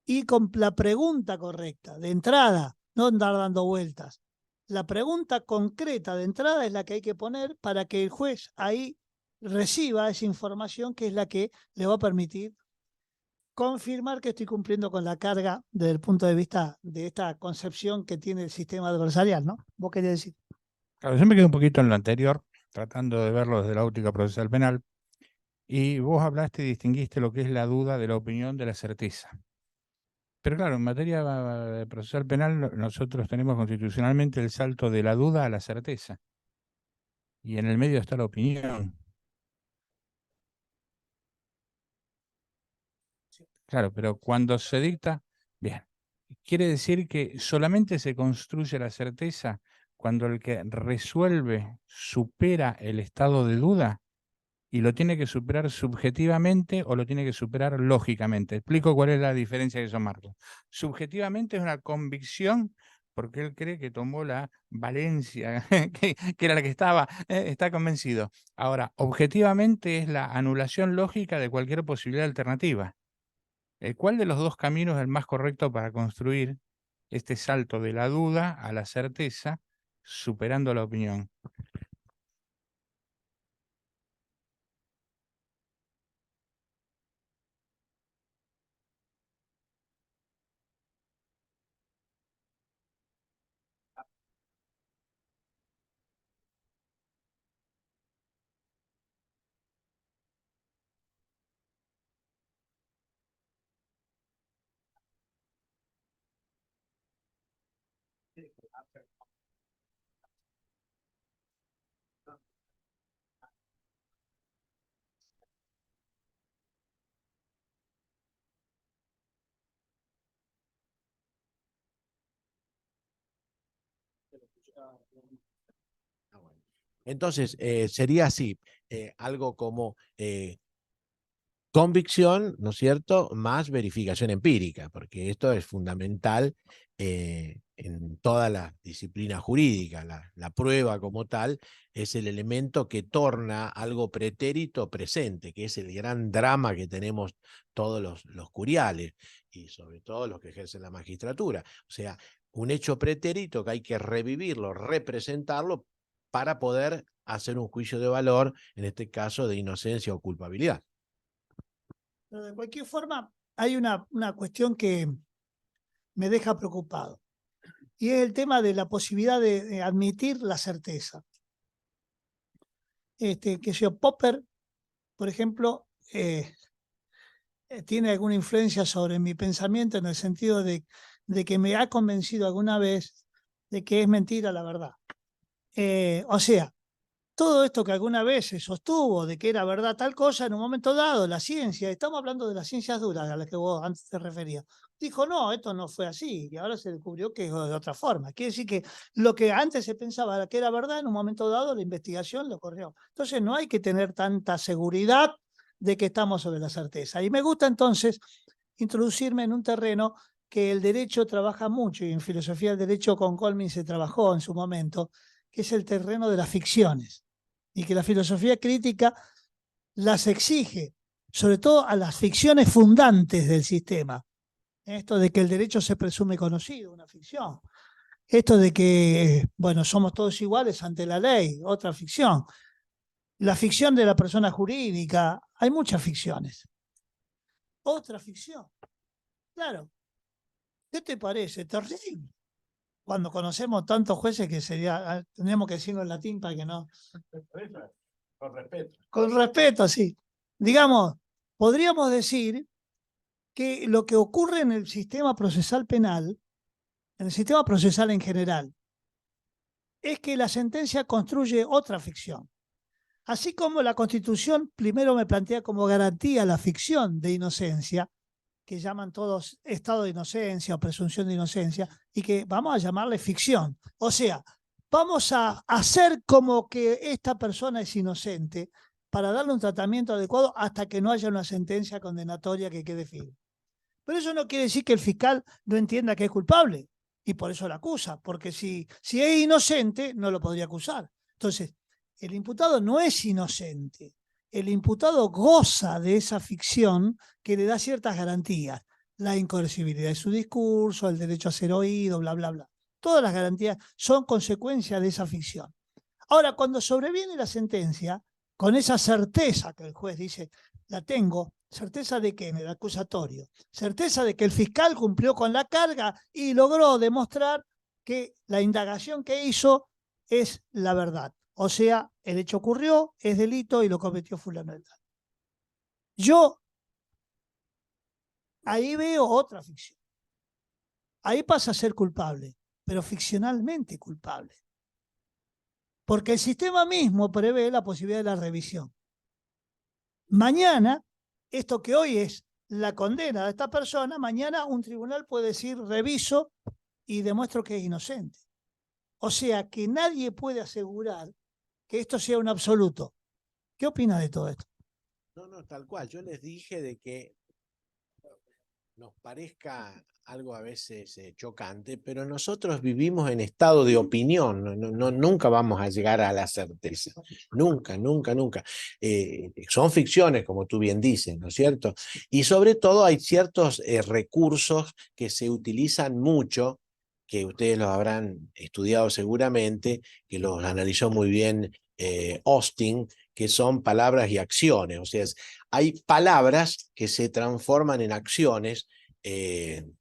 S2: y con la pregunta correcta, de entrada, no andar dando vueltas. La pregunta concreta de entrada es la que hay que poner para que el juez ahí reciba esa información que es la que le va a permitir confirmar que estoy cumpliendo con la carga desde el punto de vista de esta concepción que tiene el sistema adversarial, ¿no? ¿Vos querías decir?
S3: Claro, yo me quedé un poquito en lo anterior, tratando de verlo desde la óptica procesal penal, y vos hablaste y distinguiste lo que es la duda de la opinión de la certeza. Pero claro, en materia procesal penal nosotros tenemos constitucionalmente el salto de la duda a la certeza, y en el medio está la opinión. Claro, pero cuando se dicta, bien, quiere decir que solamente se construye la certeza cuando el que resuelve supera el estado de duda y lo tiene que superar subjetivamente o lo tiene que superar lógicamente. Explico cuál es la diferencia de esos marcos. Subjetivamente es una convicción porque él cree que tomó la valencia, que era la que está convencido. Ahora, objetivamente es la anulación lógica de cualquier posibilidad alternativa. ¿Cuál de los dos caminos es el más correcto para construir este salto de la duda a la certeza, superando la opinión?
S4: Bueno. Entonces, sería así, algo como convicción, ¿no es cierto?, más verificación empírica, porque esto es fundamental en toda la disciplina jurídica. La prueba como tal es el elemento que torna algo pretérito presente, que es el gran drama que tenemos todos los curiales, y sobre todo los que ejercen la magistratura. O sea, un hecho pretérito que hay que revivirlo, representarlo, para poder hacer un juicio de valor, en este caso de inocencia o culpabilidad.
S2: Pero de cualquier forma, hay una cuestión que me deja preocupado, y es el tema de la posibilidad de admitir la certeza. Que yo, Popper, por ejemplo, tiene alguna influencia sobre mi pensamiento, en el sentido de que me ha convencido alguna vez de que es mentira la verdad. O sea, todo esto que alguna vez se sostuvo de que era verdad tal cosa, en un momento dado, la ciencia, estamos hablando de las ciencias duras a las que vos antes te referías, dijo, no, esto no fue así, y ahora se descubrió que es de otra forma. Quiere decir que lo que antes se pensaba que era verdad, en un momento dado la investigación lo corrió. Entonces no hay que tener tanta seguridad de que estamos sobre la certeza. Y me gusta entonces introducirme en un terreno que el derecho trabaja mucho, y en filosofía del derecho con Colmin se trabajó en su momento, que es el terreno de las ficciones, y que la filosofía crítica las exige, sobre todo a las ficciones fundantes del sistema. Esto de que el derecho se presume conocido, una ficción. Esto de que, bueno, somos todos iguales ante la ley, otra ficción. La ficción de la persona jurídica, hay muchas ficciones. Otra ficción. Claro. ¿Qué te parece? Terrible. Cuando conocemos tantos jueces que tenemos que decirlo en latín para que no...
S4: Con respeto.
S2: Con respeto, sí. Digamos, podríamos decir que lo que ocurre en el sistema procesal penal, en el sistema procesal en general, es que la sentencia construye otra ficción. Así como la Constitución primero me plantea como garantía la ficción de inocencia, que llaman todos estado de inocencia o presunción de inocencia, y que vamos a llamarle ficción. O sea, vamos a hacer como que esta persona es inocente para darle un tratamiento adecuado hasta que no haya una sentencia condenatoria que quede firme. Pero eso no quiere decir que el fiscal no entienda que es culpable, y por eso la acusa, porque si es inocente no lo podría acusar. Entonces, el imputado no es inocente. El imputado goza de esa ficción que le da ciertas garantías. La incoercibilidad de su discurso, el derecho a ser oído, bla, bla, bla. Todas las garantías son consecuencia de esa ficción. Ahora, cuando sobreviene la sentencia, con esa certeza que el juez dice, la tengo, certeza de que en el acusatorio, certeza de que el fiscal cumplió con la carga y logró demostrar que la indagación que hizo es la verdad. O sea, el hecho ocurrió, es delito y lo cometió fulano de tal. Yo ahí veo otra ficción. Ahí pasa a ser culpable, pero ficcionalmente culpable. Porque el sistema mismo prevé la posibilidad de la revisión. Mañana, esto que hoy es la condena de esta persona, mañana un tribunal puede decir, reviso y demuestro que es inocente. O sea, que nadie puede asegurar que esto sea un absoluto. ¿Qué opina de todo esto?
S4: No, tal cual. Yo les dije de que nos parezca algo a veces chocante, pero nosotros vivimos en estado de opinión, nunca vamos a llegar a la certeza, nunca. Son ficciones, como tú bien dices, ¿no es cierto? Y sobre todo hay ciertos recursos que se utilizan mucho, que ustedes los habrán estudiado seguramente, que los analizó muy bien Austin, que son palabras y acciones. O sea, hay palabras que se transforman en acciones.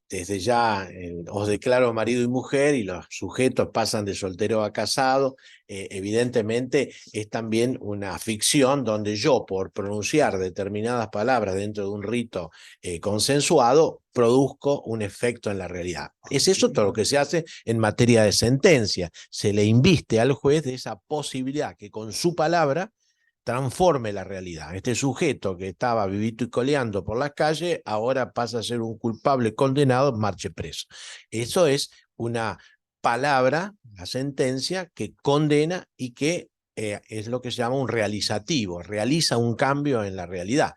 S4: Desde ya os declaro marido y mujer, y los sujetos pasan de soltero a casado. Evidentemente es también una ficción donde yo, por pronunciar determinadas palabras dentro de un rito consensuado, produzco un efecto en la realidad. Es eso todo lo que se hace en materia de sentencia. Se le inviste al juez de esa posibilidad que con su palabra transforme la realidad. Este sujeto que estaba vivito y coleando por las calles, ahora pasa a ser un culpable condenado, marche preso. Eso es una palabra, la sentencia, que condena y que es lo que se llama un realizativo, realiza un cambio en la realidad.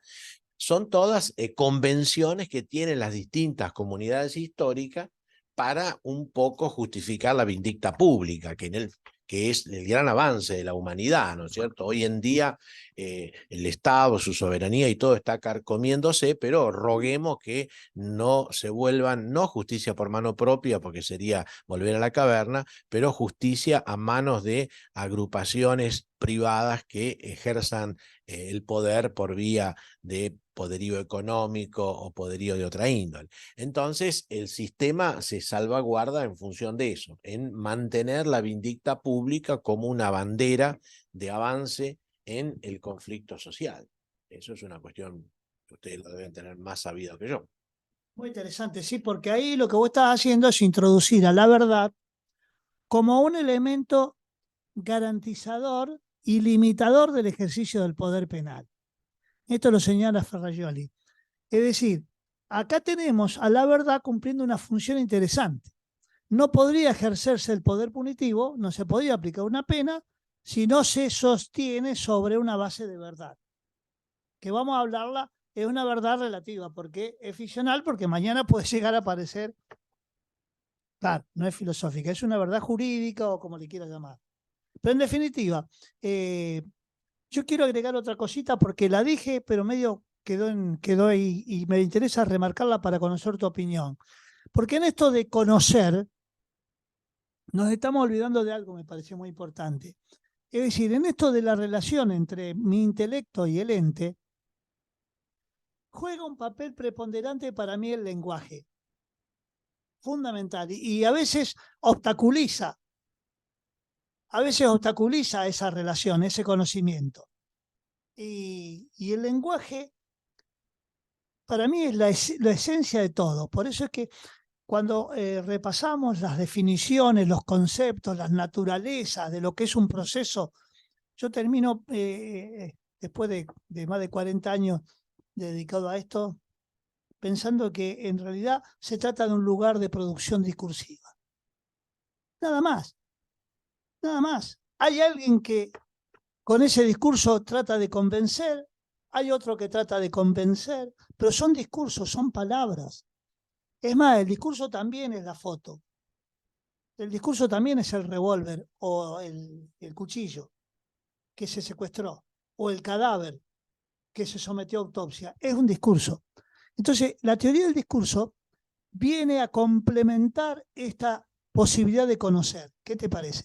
S4: Son todas convenciones que tienen las distintas comunidades históricas para un poco justificar la vindicta pública, que es el gran avance de la humanidad, ¿no es cierto? Hoy en día el Estado, su soberanía y todo está carcomiéndose, pero roguemos que no se vuelvan, no justicia por mano propia, porque sería volver a la caverna, pero justicia a manos de agrupaciones privadas que ejerzan el poder por vía de poderío económico o poderío de otra índole. Entonces, el sistema se salvaguarda en función de eso, en mantener la vindicta pública como una bandera de avance en el conflicto social. Eso es una cuestión que ustedes lo deben tener más sabido que yo.
S2: Muy interesante, sí, porque ahí lo que vos estás haciendo es introducir a la verdad como un elemento garantizador y limitador del ejercicio del poder penal. Esto lo señala Ferrajoli. Es decir, acá tenemos a la verdad cumpliendo una función interesante. No podría ejercerse el poder punitivo, no se podría aplicar una pena si no se sostiene sobre una base de verdad. Que vamos a hablarla, es una verdad relativa, porque es ficcional, porque mañana puede llegar a aparecer. Claro, no es filosófica, es una verdad jurídica o como le quieras llamar. Pero en definitiva, yo quiero agregar otra cosita porque la dije, pero medio quedó ahí y me interesa remarcarla para conocer tu opinión. Porque en esto de conocer, nos estamos olvidando de algo que me pareció muy importante. Es decir, en esto de la relación entre mi intelecto y el ente, juega un papel preponderante para mí el lenguaje. Fundamental. Y a veces obstaculiza. A veces obstaculiza esa relación, ese conocimiento. Y el lenguaje, para mí, es la esencia de todo. Por eso es que cuando repasamos las definiciones, los conceptos, las naturalezas de lo que es un proceso, yo termino, después de más de 40 años dedicado a esto, pensando que en realidad se trata de un lugar de producción discursiva. Nada más. Nada más. Hay alguien que con ese discurso trata de convencer, hay otro que trata de convencer, pero son discursos, son palabras. Es más, el discurso también es la foto. El discurso también es el revólver o el cuchillo que se secuestró o el cadáver que se sometió a autopsia. Es un discurso. Entonces, la teoría del discurso viene a complementar esta posibilidad de conocer. ¿Qué te parece?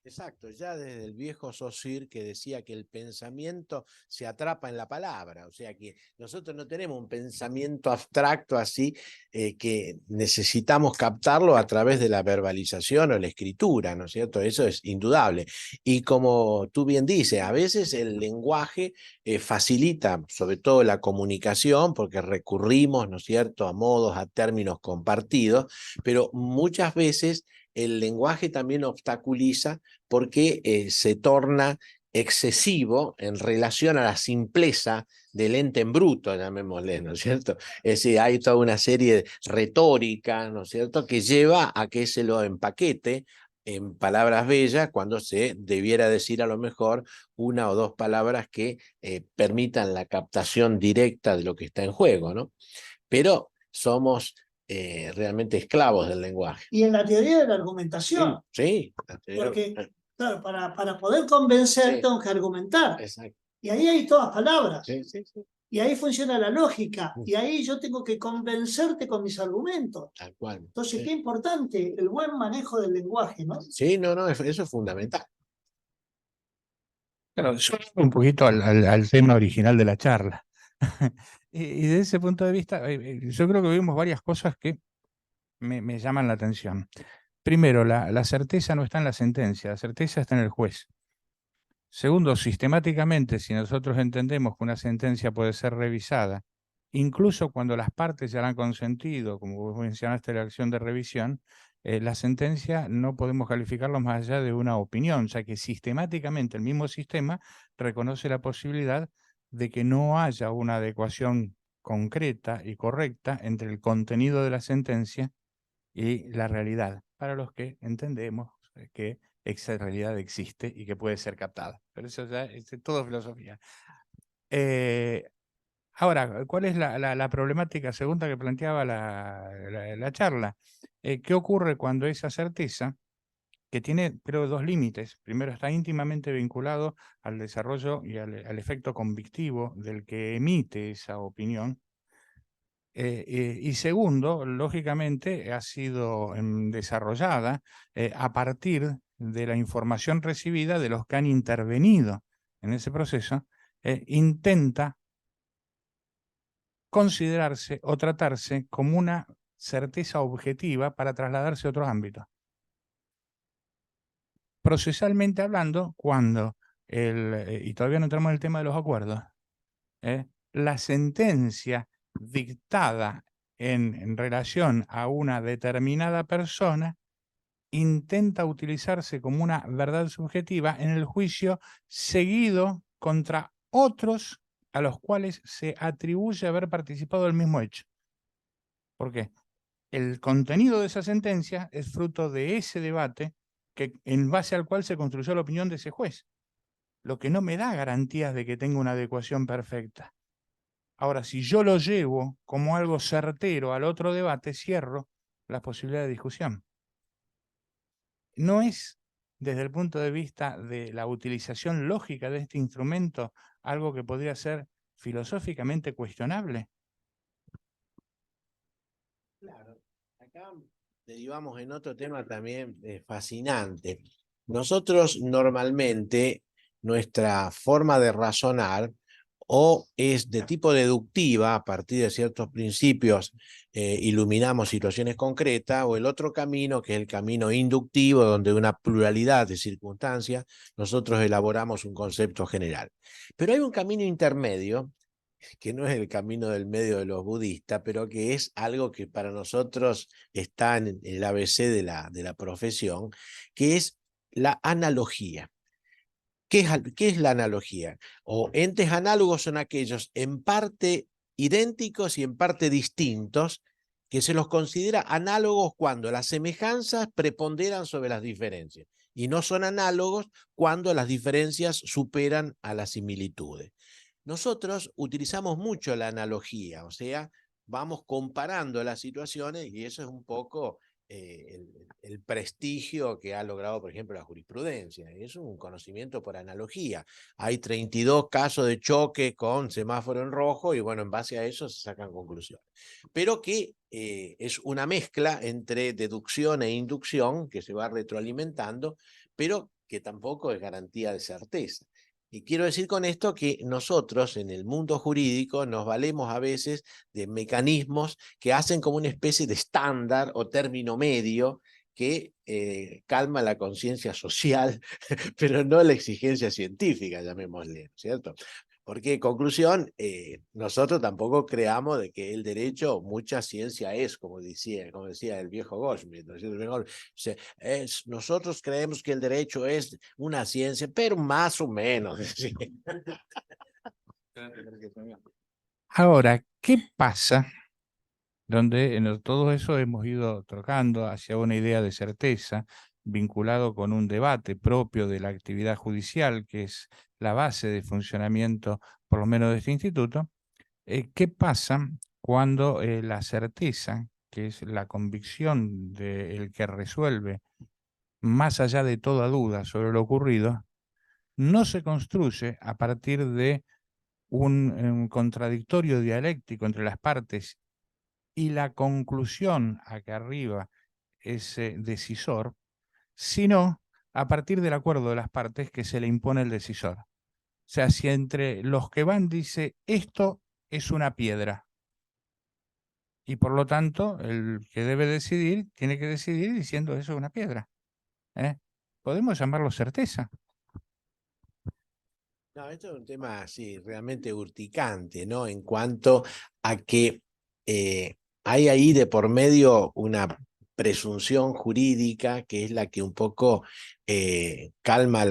S4: Exacto, ya desde el viejo Saussure que decía que el pensamiento se atrapa en la palabra, o sea que nosotros no tenemos un pensamiento abstracto así que necesitamos captarlo a través de la verbalización o la escritura, ¿no es cierto? Eso es indudable. Y como tú bien dices, a veces el lenguaje facilita sobre todo la comunicación porque recurrimos, ¿no es cierto?, a modos, a términos compartidos, pero muchas veces el lenguaje también obstaculiza porque se torna excesivo en relación a la simpleza del ente en bruto, llamémosle, ¿no es cierto? Es decir, hay toda una serie de retórica, ¿no es cierto?, que lleva a que se lo empaquete en palabras bellas cuando se debiera decir a lo mejor una o dos palabras que permitan la captación directa de lo que está en juego, ¿no? Pero somos realmente esclavos del lenguaje.
S2: Y en la teoría de la argumentación.
S4: Sí.
S2: Porque, claro, para poder convencer
S4: Sí.
S2: tengo que argumentar.
S4: Exacto.
S2: Y ahí hay todas palabras.
S4: Sí, sí, sí.
S2: Y ahí funciona la lógica. Y ahí yo tengo que convencerte con mis argumentos.
S4: Tal cual.
S2: Entonces,
S4: Sí.
S2: qué importante el buen manejo del lenguaje, ¿no?
S4: Sí, no, eso es fundamental.
S3: Claro, yo un poquito al tema original de la charla. Y desde ese punto de vista, yo creo que vimos varias cosas que me llaman la atención. Primero, la certeza no está en la sentencia, la certeza está en el juez. Segundo, sistemáticamente, si nosotros entendemos que una sentencia puede ser revisada, incluso cuando las partes ya la han consentido, como vos mencionaste la acción de revisión, la sentencia no podemos calificarlo más allá de una opinión, ya que sistemáticamente el mismo sistema reconoce la posibilidad de que no haya una adecuación concreta y correcta entre el contenido de la sentencia y la realidad. para los que entendemos que esa realidad existe y que puede ser captada. Pero eso ya es todo filosofía. Ahora, ¿cuál es la problemática segunda que planteaba la charla? ¿Qué ocurre cuando esa certeza, que tiene, creo, dos límites? Primero, está íntimamente vinculado al desarrollo y al efecto convictivo del que emite esa opinión. Y segundo, lógicamente, ha sido desarrollada a partir de la información recibida de los que han intervenido en ese proceso, intenta considerarse o tratarse como una certeza objetiva para trasladarse a otros ámbitos. Procesalmente hablando, cuando, y todavía no entramos en el tema de los acuerdos, la sentencia dictada en relación a una determinada persona intenta utilizarse como una verdad subjetiva en el juicio seguido contra otros a los cuales se atribuye haber participado del mismo hecho. ¿Por qué? El contenido de esa sentencia es fruto de ese debate en base al cual se construyó la opinión de ese juez, lo que no me da garantías de que tenga una adecuación perfecta. Ahora, si yo lo llevo como algo certero al otro debate, cierro la posibilidad de discusión. No es, desde el punto de vista de la utilización lógica de este instrumento, algo que podría ser filosóficamente cuestionable.
S4: Claro, acá derivamos en otro tema también fascinante. Nosotros normalmente, nuestra forma de razonar o es de tipo deductiva, a partir de ciertos principios iluminamos situaciones concretas, o el otro camino, que es el camino inductivo, donde una pluralidad de circunstancias nosotros elaboramos un concepto general. Pero hay un camino intermedio, que no es el camino del medio de los budistas, pero que es algo que para nosotros está en el ABC de la profesión, que es la analogía. ¿Qué es la analogía? O entes análogos son aquellos en parte idénticos y en parte distintos, que se los considera análogos cuando las semejanzas preponderan sobre las diferencias, y no son análogos cuando las diferencias superan a las similitudes. Nosotros utilizamos mucho la analogía, o sea, vamos comparando las situaciones, y eso es un poco el prestigio que ha logrado, por ejemplo, la jurisprudencia. Es un conocimiento por analogía. Hay 32 casos de choque con semáforo en rojo y bueno, en base a eso se sacan conclusiones. Pero que es una mezcla entre deducción e inducción que se va retroalimentando, pero que tampoco es garantía de certeza. Y quiero decir con esto que nosotros en el mundo jurídico nos valemos a veces de mecanismos que hacen como una especie de estándar o término medio que calma la conciencia social, pero no la exigencia científica, llamémosle, ¿cierto? Porque, conclusión, nosotros tampoco creamos de que el derecho mucha ciencia es, como decía el viejo Goldschmidt, ¿no es cierto? Nosotros creemos que el derecho es una ciencia, pero más o menos.
S3: Ahora, ¿qué pasa donde en todo eso hemos ido trocando hacia una idea de certeza, vinculado con un debate propio de la actividad judicial, que es la base de funcionamiento, por lo menos, de este instituto? ¿Qué pasa cuando la certeza, que es la convicción del que resuelve, más allá de toda duda sobre lo ocurrido, no se construye a partir de un contradictorio dialéctico entre las partes y la conclusión a que arriba ese decisor, sino a partir del acuerdo de las partes que se le impone el decisor? O sea, si entre los que van dice, esto es una piedra, y por lo tanto el que debe decidir tiene que decidir diciendo eso es una piedra. ¿Podemos llamarlo certeza?
S4: No, esto es un tema así, realmente urticante, ¿no? En cuanto a que hay ahí de por medio una presunción jurídica que es la que un poco calma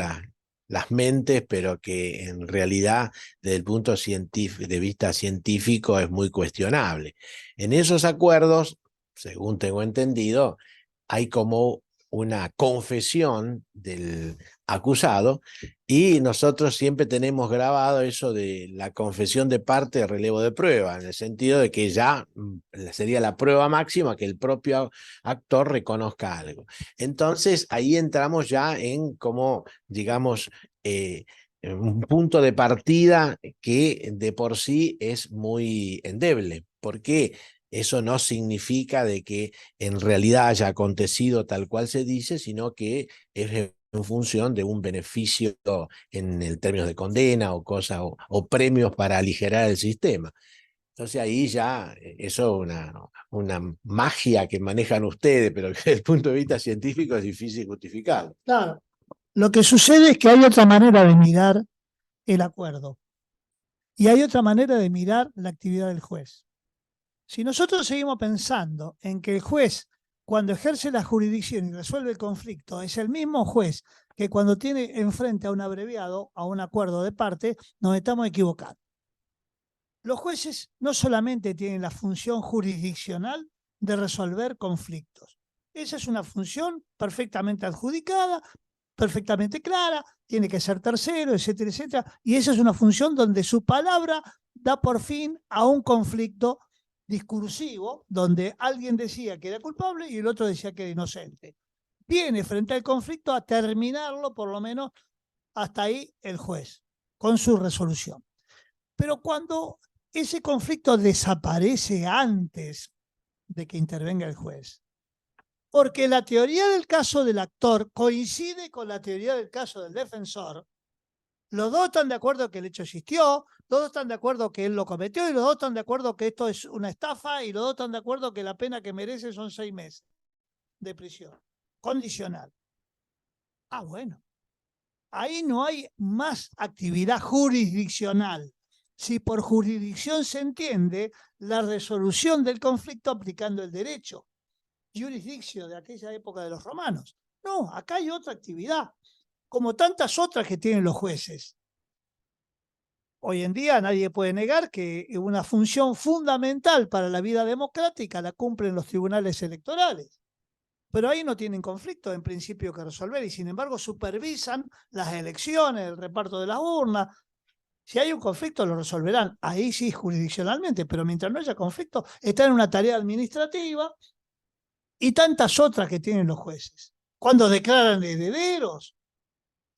S4: las mentes, pero que en realidad desde el punto de vista científico es muy cuestionable. En esos acuerdos, según tengo entendido, hay como una confesión del acusado y nosotros siempre tenemos grabado eso de la confesión de parte de relevo de prueba, en el sentido de que ya sería la prueba máxima que el propio actor reconozca algo. Entonces ahí entramos ya en como, digamos, un punto de partida que de por sí es muy endeble. ¿Por qué? Eso no significa de que en realidad haya acontecido tal cual se dice, sino que es en función de un beneficio en el términos de condena o cosas o premios para aligerar el sistema. Entonces ahí ya eso es una magia que manejan ustedes, pero que desde el punto de vista científico es difícil justificarlo.
S2: Claro. Lo que sucede es que hay otra manera de mirar el acuerdo y hay otra manera de mirar la actividad del juez. Si nosotros seguimos pensando en que el juez, cuando ejerce la jurisdicción y resuelve el conflicto, es el mismo juez que cuando tiene enfrente a un abreviado, a un acuerdo de parte, nos estamos equivocando. Los jueces no solamente tienen la función jurisdiccional de resolver conflictos. Esa es una función perfectamente adjudicada, perfectamente clara, tiene que ser tercero, etcétera, etcétera. Y esa es una función donde su palabra da por fin a un conflicto discursivo, donde alguien decía que era culpable y el otro decía que era inocente. Viene frente al conflicto a terminarlo, por lo menos hasta ahí, el juez, con su resolución. Pero cuando ese conflicto desaparece antes de que intervenga el juez, porque la teoría del caso del actor coincide con la teoría del caso del defensor, los dos están de acuerdo que el hecho existió, los dos están de acuerdo que él lo cometió y los dos están de acuerdo que esto es una estafa y los dos están de acuerdo que la pena que merece son 6 meses de prisión condicional. Ah, bueno. Ahí no hay más actividad jurisdiccional. Si por jurisdicción se entiende la resolución del conflicto aplicando el derecho, jurisdicción de aquella época de los romanos. No, acá hay otra actividad, como tantas otras que tienen los jueces. Hoy en día nadie puede negar que una función fundamental para la vida democrática la cumplen los tribunales electorales. Pero ahí no tienen conflicto en principio que resolver y sin embargo supervisan las elecciones, el reparto de las urnas. Si hay un conflicto lo resolverán, ahí sí jurisdiccionalmente, pero mientras no haya conflicto están en una tarea administrativa y tantas otras que tienen los jueces. Cuando declaran herederos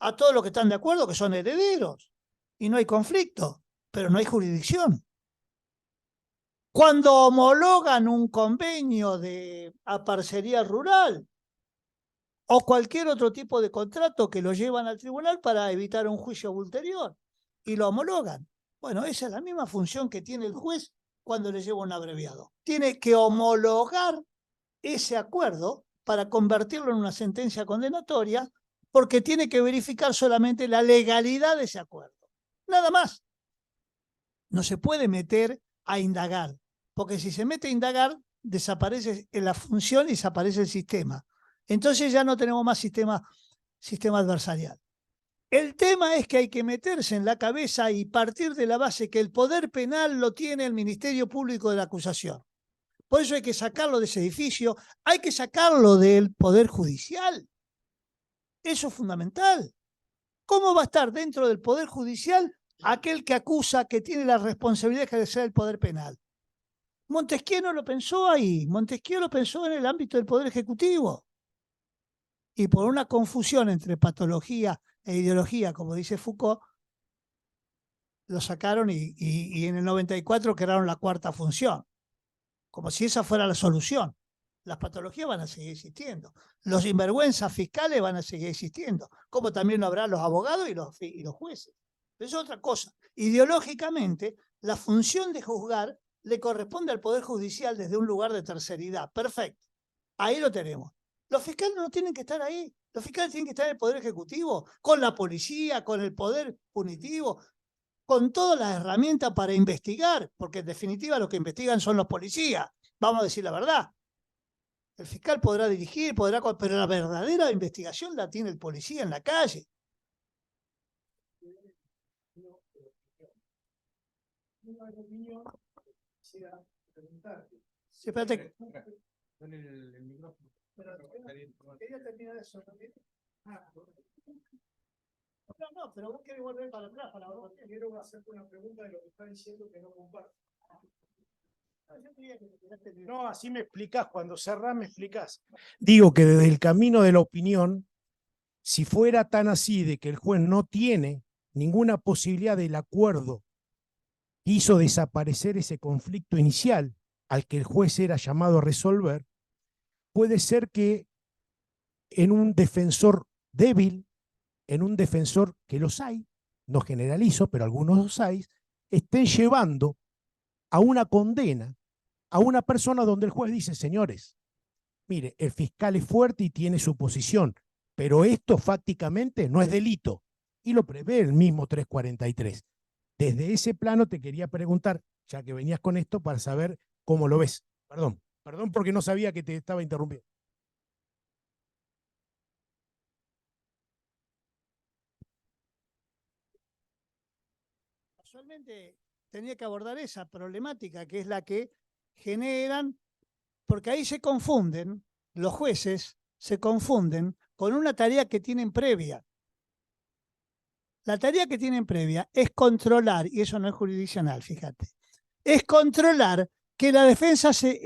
S2: a todos los que están de acuerdo que son herederos y no hay conflicto, pero no hay jurisdicción. Cuando homologan un convenio de parcería rural o cualquier otro tipo de contrato que lo llevan al tribunal para evitar un juicio ulterior y lo homologan. Bueno, esa es la misma función que tiene el juez cuando le lleva un abreviado. Tiene que homologar ese acuerdo para convertirlo en una sentencia condenatoria porque tiene que verificar solamente la legalidad de ese acuerdo. Nada más. No se puede meter a indagar, porque si se mete a indagar, desaparece la función y desaparece el sistema. Entonces ya no tenemos más sistema adversarial. El tema es que hay que meterse en la cabeza y partir de la base que el poder penal lo tiene el Ministerio Público de la Acusación. Por eso hay que sacarlo de ese edificio, hay que sacarlo del Poder Judicial. Eso es fundamental. ¿Cómo va a estar dentro del Poder Judicial aquel que acusa, que tiene la responsabilidad de ejercer el poder penal? Montesquieu no lo pensó ahí, Montesquieu lo pensó en el ámbito del Poder Ejecutivo. Y por una confusión entre patología e ideología, como dice Foucault, lo sacaron y en el 94 crearon la cuarta función, como si esa fuera la solución. Las patologías van a seguir existiendo, los sinvergüenzas fiscales van a seguir existiendo, como también lo habrá los abogados y los jueces. Pero eso es otra cosa. Ideológicamente, la función de juzgar le corresponde al Poder Judicial desde un lugar de terceridad. Perfecto. Ahí lo tenemos. Los fiscales no tienen que estar ahí. Los fiscales tienen que estar en el Poder Ejecutivo, con la policía, con el Poder Punitivo, con todas las herramientas para investigar, porque en definitiva los que investigan son los policías. Vamos a decir la verdad. El fiscal podrá dirigir, pero la verdadera investigación la tiene el policía en la calle. Sí, espérate. Quería terminar eso. No, pero vos querés volver para atrás. Quiero hacerte una pregunta de lo que está diciendo que no comparto. No, así me explicás. Cuando cerrás me explicás. Digo que desde el camino de la opinión, si fuera tan así de que el juez no tiene ninguna posibilidad del acuerdo que hizo desaparecer ese conflicto inicial al que el juez era llamado a resolver, puede ser que en un defensor débil, en un defensor que los hay, no generalizo, pero algunos los hay, estén llevando a una condena a una persona donde el juez dice, señores, mire, el fiscal es fuerte y tiene su posición, pero esto fácticamente no es delito. Y lo prevé el mismo 343. Desde ese plano te quería preguntar, ya que venías con esto, para saber cómo lo ves. Perdón porque no sabía que te estaba interrumpiendo. Casualmente tenía que abordar esa problemática, que es la que generan, porque ahí se confunden, los jueces se confunden con una tarea que tienen previa. La tarea que tienen previa es controlar, y eso no es jurisdiccional, fíjate, es controlar que la defensa se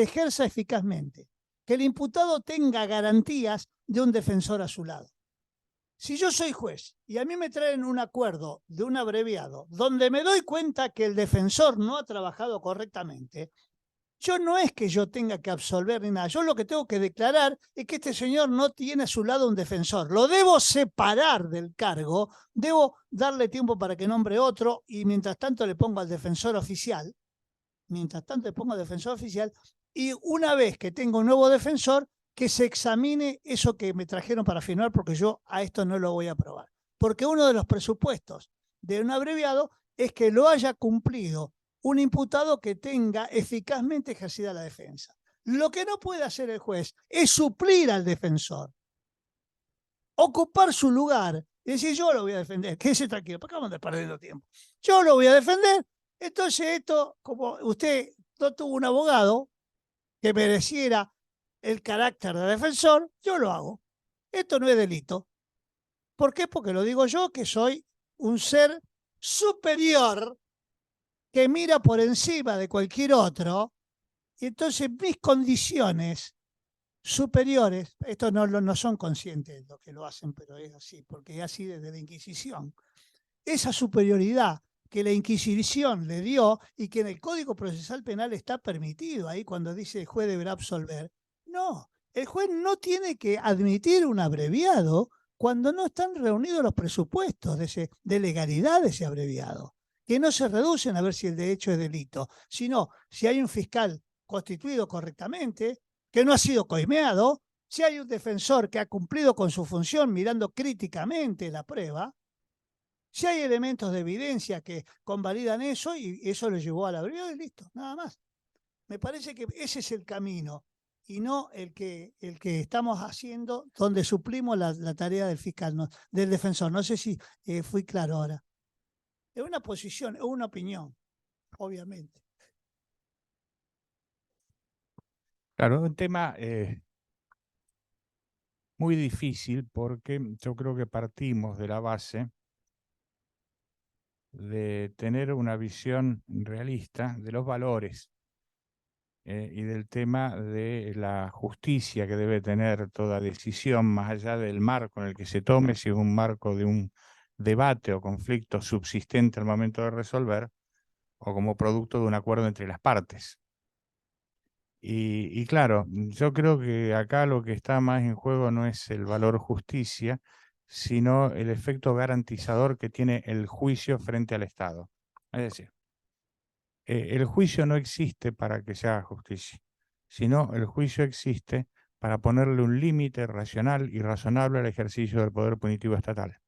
S2: ejerza eficazmente, que el imputado tenga garantías de un defensor a su lado. Si yo soy juez y a mí me traen un acuerdo de un abreviado donde me doy cuenta que el defensor no ha trabajado correctamente, yo no es que yo tenga que absolver ni nada. Yo lo que tengo que declarar es que este señor no tiene a su lado un defensor. Lo debo separar del cargo, debo darle tiempo para que nombre otro y mientras tanto le pongo al defensor oficial. Y una vez que tengo un nuevo defensor, que se examine eso que me trajeron para firmar, porque yo a esto no lo voy a aprobar. Porque uno de los presupuestos de un abreviado es que lo haya cumplido un imputado que tenga eficazmente ejercida la defensa. Lo que no puede hacer el juez es suplir al defensor, ocupar su lugar y decir, yo lo voy a defender, quédese tranquilo, ¿para qué vamos a andar perdiendo tiempo? Yo lo voy a defender. Entonces esto, como usted no tuvo un abogado que mereciera el carácter de defensor, yo lo hago. Esto no es delito. ¿Por qué? Porque lo digo yo, que soy un ser superior que mira por encima de cualquier otro, y entonces mis condiciones superiores, estos no son conscientes los que lo hacen, pero es así, porque es así desde la Inquisición. Esa superioridad que la Inquisición le dio y que en el Código Procesal Penal está permitido, ahí cuando dice el juez deberá absolver. No, el juez no tiene que admitir un abreviado cuando no están reunidos los presupuestos de legalidad de ese abreviado, que no se reducen a ver si el hecho es delito, sino si hay un fiscal constituido correctamente, que no ha sido coimeado, si hay un defensor que ha cumplido con su función mirando críticamente la prueba, si hay elementos de evidencia que convalidan eso y eso lo llevó a la abreviado y listo, nada más. Me parece que ese es el camino y no el que estamos haciendo donde suplimos la tarea del fiscal, del defensor. No sé si fui claro ahora. Es una posición, es una opinión, obviamente.
S3: Claro, un tema muy difícil porque yo creo que partimos de la base de tener una visión realista de los valores y del tema de la justicia que debe tener toda decisión, más allá del marco en el que se tome, si es un marco de un debate o conflicto subsistente al momento de resolver, o como producto de un acuerdo entre las partes. Y claro, yo creo que acá lo que está más en juego no es el valor justicia, sino el efecto garantizador que tiene el juicio frente al Estado. Es decir, el juicio no existe para que se haga justicia, sino el juicio existe para ponerle un límite racional y razonable al ejercicio del poder punitivo estatal.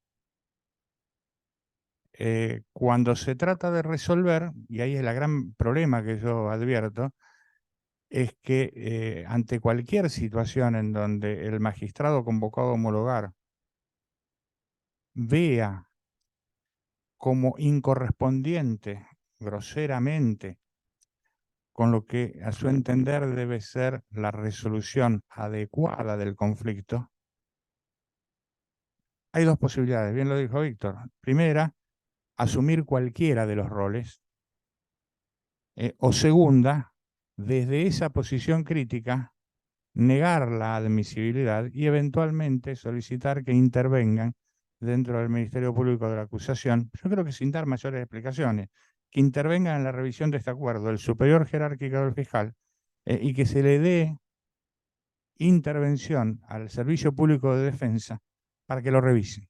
S3: Cuando se trata de resolver, y ahí es el gran problema que yo advierto, es que ante cualquier situación en donde el magistrado convocado a homologar vea como incorrespondiente, groseramente, con lo que a su entender debe ser la resolución adecuada del conflicto, hay dos posibilidades, bien lo dijo Víctor. Primera, asumir cualquiera de los roles, o segunda, desde esa posición crítica, negar la admisibilidad y eventualmente solicitar que intervengan dentro del Ministerio Público de la acusación, yo creo que sin dar mayores explicaciones, que intervengan en la revisión de este acuerdo el superior jerárquico del fiscal, y que se le dé intervención al Servicio Público de Defensa para que lo revisen.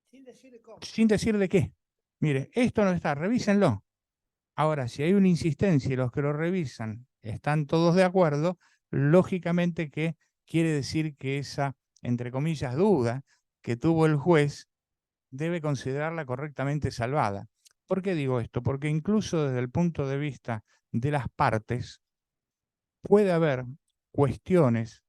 S2: Sin decirle cómo.
S3: Sin decir de qué. Mire, esto no está, revísenlo. Ahora, si hay una insistencia y los que lo revisan están todos de acuerdo, lógicamente que quiere decir que esa, entre comillas, duda que tuvo el juez debe considerarla correctamente salvada. ¿Por qué digo esto? Porque incluso desde el punto de vista de las partes, puede haber cuestiones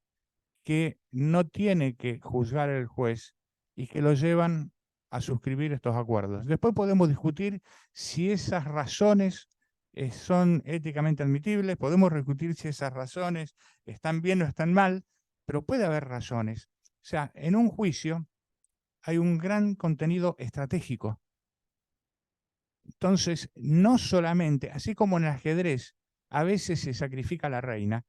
S3: que no tiene que juzgar el juez y que lo llevan a suscribir estos acuerdos. Después podemos discutir si esas razones son éticamente admitibles, podemos discutir si esas razones están bien o están mal, pero puede haber razones. O sea, en un juicio hay un gran contenido estratégico. Entonces, no solamente, así como en el ajedrez, a veces se sacrifica a la reina,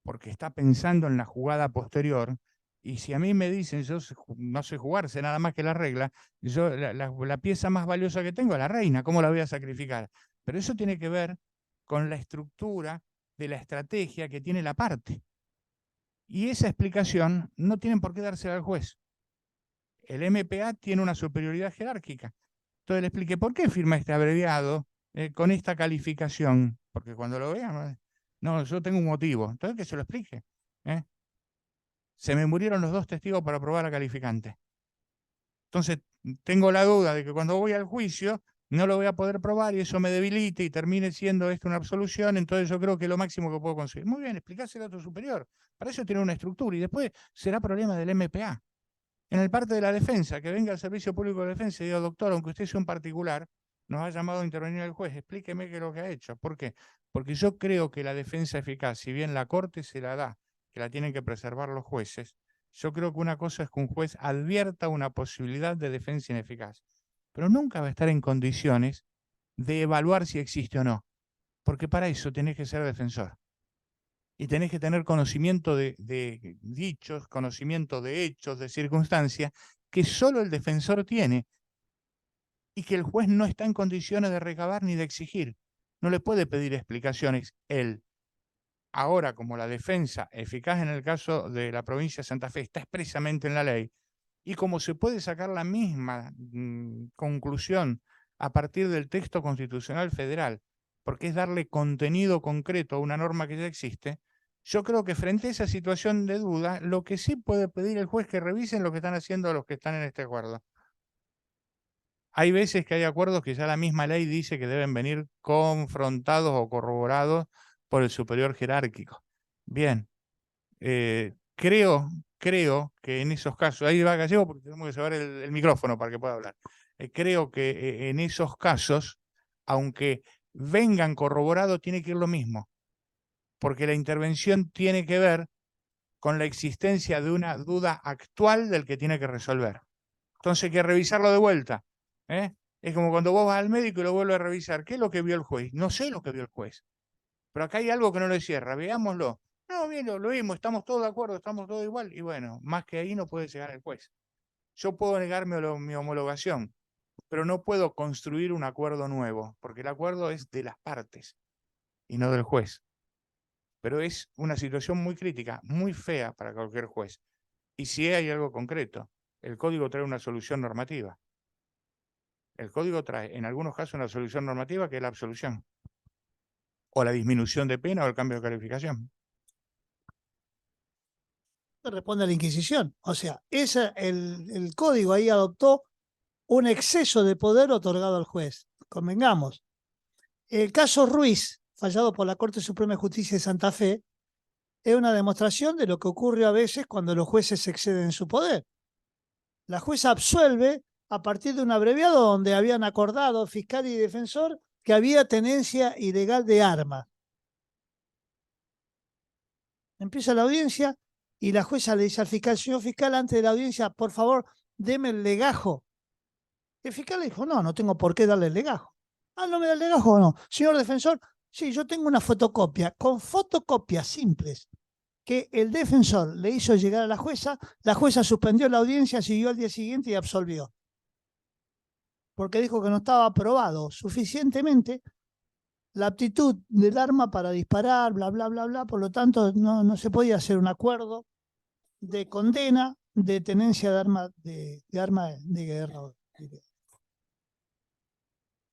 S3: porque está pensando en la jugada posterior, y si a mí me dicen, yo no sé jugar, sé nada más que la regla, yo la pieza más valiosa que tengo es la reina, ¿cómo la voy a sacrificar? Pero eso tiene que ver con la estructura de la estrategia que tiene la parte. Y esa explicación no tienen por qué dársela al juez. El MPA tiene una superioridad jerárquica. Entonces le expliqué, ¿por qué firma este abreviado con esta calificación? Porque cuando lo vean, no, yo tengo un motivo. Entonces que se lo explique. Se me murieron los dos testigos para probar la calificante. Entonces tengo la duda de que cuando voy al juicio no lo voy a poder probar y eso me debilite y termine siendo esto una absolución. Entonces yo creo que es lo máximo que puedo conseguir. Muy bien, explicárselo a tu superior. Para eso tiene una estructura y después será problema del MPA. En el parte de la defensa, que venga el Servicio Público de Defensa y diga, doctor, aunque usted sea un particular, nos ha llamado a intervenir el juez, explíqueme qué es lo que ha hecho. ¿Por qué? Porque yo creo que la defensa eficaz, si bien la Corte se la da, que la tienen que preservar los jueces, yo creo que una cosa es que un juez advierta una posibilidad de defensa ineficaz, pero nunca va a estar en condiciones de evaluar si existe o no, porque para eso tenés que ser defensor. Y tenés que tener conocimiento de dichos, conocimiento de hechos, de circunstancias, que solo el defensor tiene y que el juez no está en condiciones de recabar ni de exigir. No le puede pedir explicaciones él. Ahora, como la defensa eficaz en el caso de la provincia de Santa Fe está expresamente en la ley, y como se puede sacar la misma conclusión a partir del texto constitucional federal, porque es darle contenido concreto a una norma que ya existe, yo creo que frente a esa situación de duda, lo que sí puede pedir el juez que revisen lo que están haciendo los que están en este acuerdo. Hay veces que hay acuerdos que ya la misma ley dice que deben venir confrontados o corroborados por el superior jerárquico. Bien, creo que en esos casos, ahí va Gallego porque tenemos que llevar el micrófono para que pueda hablar. Creo que en esos casos, aunque vengan corroborados, tiene que ir lo mismo, porque la intervención tiene que ver con la existencia de una duda actual del que tiene que resolver. Entonces hay que revisarlo de vuelta. Es como cuando vos vas al médico y lo vuelves a revisar. ¿Qué es lo que vio el juez? No sé lo que vio el juez. Pero acá hay algo que no le cierra, veámoslo. No, bien, lo vimos, estamos todos de acuerdo, estamos todos igual. Y bueno, más que ahí no puede llegar el juez. Yo puedo negarme mi homologación, pero no puedo construir un acuerdo nuevo, porque el acuerdo es de las partes y no del juez. Pero es una situación muy crítica, muy fea para cualquier juez. Y si hay algo concreto, el código trae una solución normativa. El código trae, en algunos casos, una solución normativa que es la absolución, o la disminución de pena o el cambio de calificación.
S2: Responde a la Inquisición. O sea, el código ahí adoptó un exceso de poder otorgado al juez. Convengamos. El caso Ruiz, fallado por la Corte Suprema de Justicia de Santa Fe, es una demostración de lo que ocurre a veces cuando los jueces exceden su poder. La jueza absuelve a partir de un abreviado donde habían acordado fiscal y defensor que había tenencia ilegal de armas. Empieza la audiencia y la jueza le dice al fiscal, señor fiscal, antes de la audiencia, por favor, deme el legajo. El fiscal le dijo, no, no tengo por qué darle el legajo. Ah, ¿no me da el legajo o no? Señor defensor, sí, yo tengo una fotocopia, con fotocopias simples, que el defensor le hizo llegar a la jueza suspendió la audiencia, siguió al día siguiente y absolvió. Porque dijo que no estaba aprobado suficientemente la aptitud del arma para disparar, bla, bla, bla, bla, por lo tanto no se podía hacer un acuerdo de condena de tenencia de arma de guerra.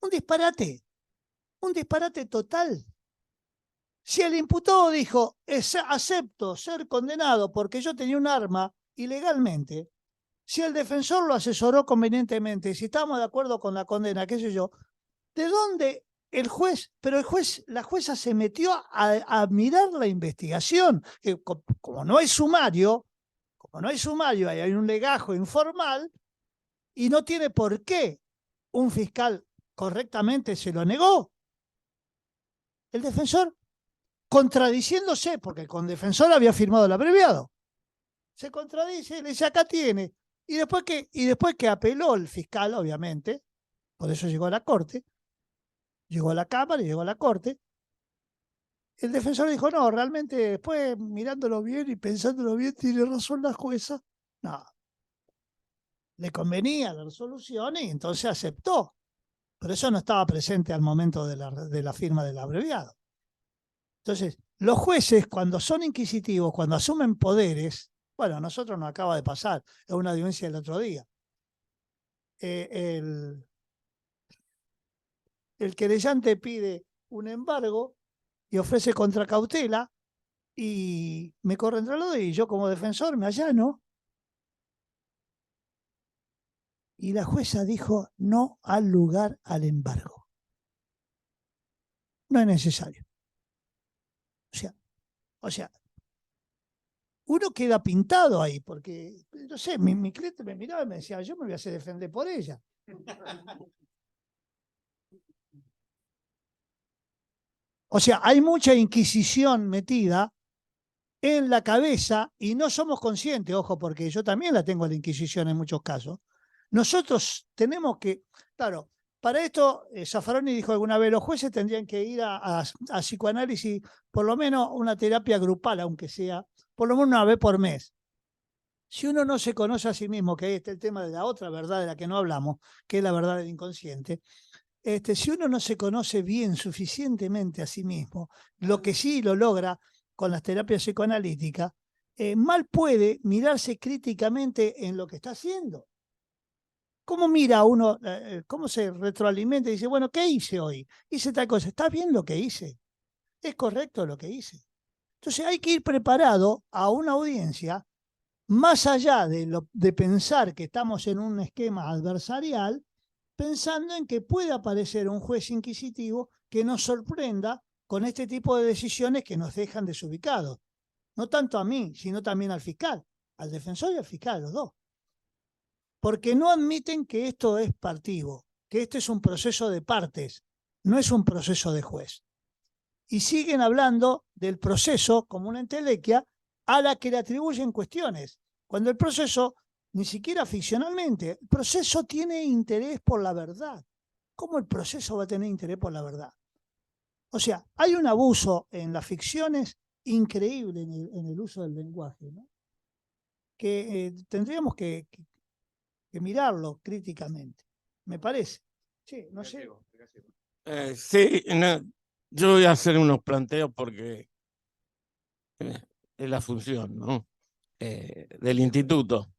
S2: Un disparate total. Si el imputado dijo, acepto ser condenado porque yo tenía un arma ilegalmente, si el defensor lo asesoró convenientemente, si estamos de acuerdo con la condena, qué sé yo, ¿de dónde el juez? Pero la jueza se metió a mirar la investigación, que como no hay sumario, hay un legajo informal y no tiene por qué un fiscal correctamente se lo negó. El defensor, contradiciéndose, porque el defensor había firmado el abreviado, se contradice, le dice, acá tiene. Y después que apeló el fiscal, obviamente, por eso llegó a la corte, llegó a la Cámara y llegó a la corte, el defensor dijo, no, realmente después mirándolo bien y pensándolo bien, tiene razón la jueza. No, le convenía la resolución y entonces aceptó. Pero eso no estaba presente al momento de la firma del abreviado. Entonces, los jueces, cuando son inquisitivos, cuando asumen poderes, bueno, a nosotros nos acaba de pasar en una audiencia el otro día. El querellante pide un embargo y ofrece contracautela y me corre entre los dos y yo como defensor me allano. Y la jueza dijo no al lugar al embargo. No es necesario. O sea, uno queda pintado ahí, porque, no sé, mi cliente me miraba y me decía, yo me voy a hacer defender por ella. O sea, hay mucha inquisición metida en la cabeza y no somos conscientes, ojo, porque yo también la tengo la inquisición en muchos casos. Nosotros tenemos que, claro, para esto Zaffaroni dijo alguna vez, los jueces tendrían que ir a psicoanálisis, por lo menos una terapia grupal, aunque sea, por lo menos una vez por mes. Si uno no se conoce a sí mismo, que es el tema de la otra verdad de la que no hablamos, que es la verdad del inconsciente, si uno no se conoce bien, suficientemente a sí mismo, lo que sí lo logra con las terapias psicoanalíticas, mal puede mirarse críticamente en lo que está haciendo. ¿Cómo mira uno, cómo se retroalimenta y dice, bueno, ¿qué hice hoy? Hice tal cosa. ¿Está bien lo que hice? ¿Es correcto lo que hice? Entonces hay que ir preparado a una audiencia, más allá de pensar que estamos en un esquema adversarial, pensando en que puede aparecer un juez inquisitivo que nos sorprenda con este tipo de decisiones que nos dejan desubicados. No tanto a mí, sino también al fiscal, al defensor y al fiscal, los dos. Porque no admiten que esto es partivo, que este es un proceso de partes, no es un proceso de juez. Y siguen hablando del proceso como una entelequia a la que le atribuyen cuestiones, cuando el proceso, ni siquiera ficcionalmente, el proceso tiene interés por la verdad. ¿Cómo el proceso va a tener interés por la verdad? O sea, hay un abuso en las ficciones increíble en el uso del lenguaje, ¿no? Que tendríamos que mirarlo críticamente, me parece. Sí, no sé.
S5: Sí, no, yo voy a hacer unos planteos porque es la función, ¿no? Del instituto.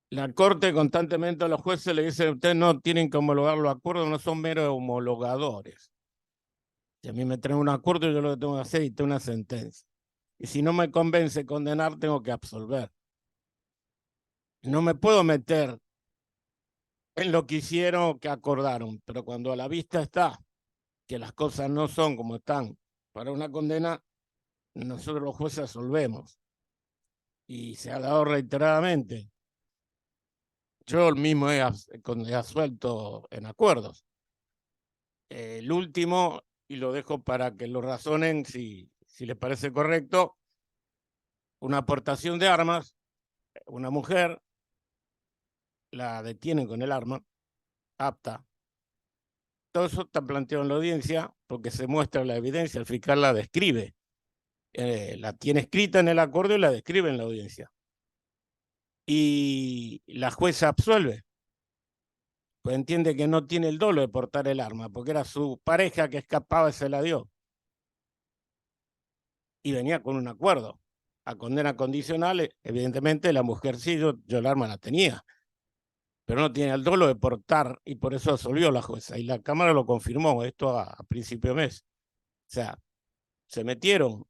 S5: La Corte constantemente a los jueces le dice, ustedes no tienen que homologar los acuerdos, no son meros homologadores. Si a mí me traen un acuerdo, yo lo que tengo que hacer es una sentencia. Y si no me convence condenar, tengo que absolver. No me puedo meter en lo que hicieron o que acordaron, pero cuando a la vista está que las cosas no son como están para una condena, nosotros los jueces absolvemos. Y se ha dado reiteradamente. Yo mismo he absuelto en acuerdos. El último, y lo dejo para que lo razonen si les parece correcto, una aportación de armas, una mujer la detienen con el arma, apta. Todo eso está planteado en la audiencia porque se muestra la evidencia, el fiscal la describe, la tiene escrita en el acuerdo y la describe en la audiencia. Y la jueza absuelve, pues entiende que no tiene el dolo de portar el arma, porque era su pareja que escapaba y se la dio. Y venía con un acuerdo. A condena condicional, evidentemente la mujer sí, yo el arma la tenía, pero no tiene el dolo de portar y por eso absolvió la jueza. Y la Cámara lo confirmó, esto a principio de mes. O sea, se metieron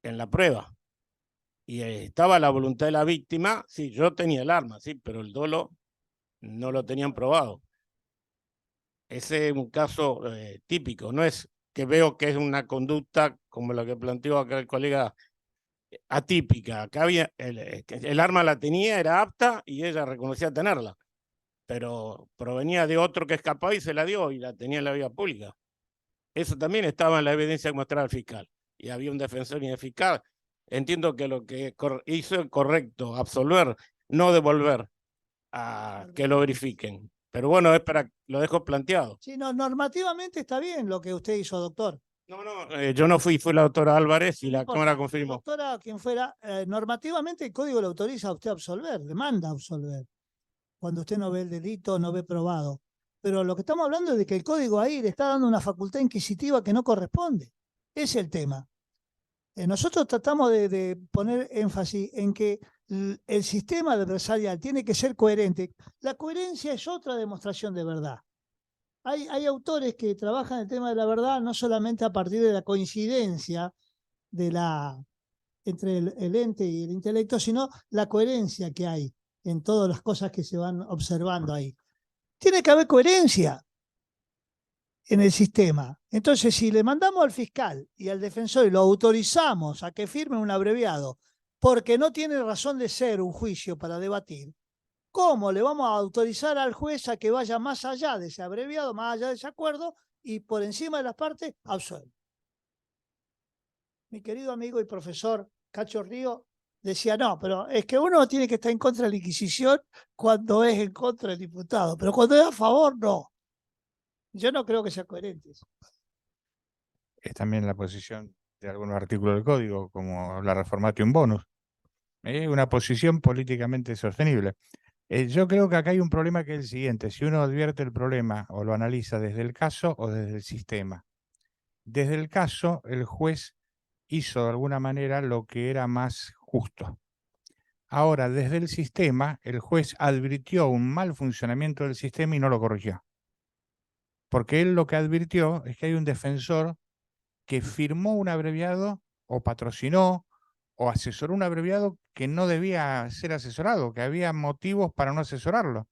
S5: en la prueba y estaba la voluntad de la víctima, sí, yo tenía el arma, sí, pero el dolo no lo tenían probado. Ese es un caso típico, no es que veo que es una conducta como la que planteó acá el colega atípica. Acá había el arma la tenía, era apta y ella reconocía tenerla, pero provenía de otro que escapaba y se la dio y la tenía en la vía pública. Eso también estaba en la evidencia que mostraba el fiscal y había un defensor ineficaz. Entiendo que lo que hizo es correcto, absolver, no devolver a que lo verifiquen. Pero bueno, es para lo dejo planteado.
S2: Sí, no, normativamente está bien lo que usted hizo, doctor.
S5: No, yo no fui la doctora Álvarez y
S2: No
S5: la
S2: importa,
S5: Cámara confirmó.
S2: doctora, quien fuera, normativamente el código le autoriza a usted a absolver, le manda a absolver. Cuando usted no ve el delito, no ve probado. Pero lo que estamos hablando es de que el código ahí le está dando una facultad inquisitiva que no corresponde. Ese es el tema. Nosotros tratamos de poner énfasis en que el sistema adversarial tiene que ser coherente. La coherencia es otra demostración de verdad. Hay autores que trabajan el tema de la verdad no solamente a partir de la coincidencia entre el ente y el intelecto, sino la coherencia que hay en todas las cosas que se van observando ahí. Tiene que haber coherencia en el sistema. Entonces, si le mandamos al fiscal y al defensor y lo autorizamos a que firme un abreviado porque no tiene razón de ser un juicio para debatir, ¿cómo le vamos a autorizar al juez a que vaya más allá de ese abreviado, más allá de ese acuerdo y por encima de las partes absuelve? Mi querido amigo y profesor Cacho Río decía, no, pero es que uno tiene que estar en contra de la Inquisición cuando es en contra del diputado, pero cuando es a favor, no. Yo no creo que sea coherente eso.
S3: Es también la posición de algunos artículos del código, como la reformatium bonus. Una posición políticamente sostenible. Yo creo que acá hay un problema que es el siguiente: si uno advierte el problema o lo analiza desde el caso o desde el sistema. Desde el caso, el juez hizo de alguna manera lo que era más justo. Ahora, desde el sistema, el juez advirtió un mal funcionamiento del sistema y no lo corrigió. Porque él lo que advirtió es que hay un defensor que firmó un abreviado o patrocinó o asesoró un abreviado que no debía ser asesorado, que había motivos para no asesorarlo.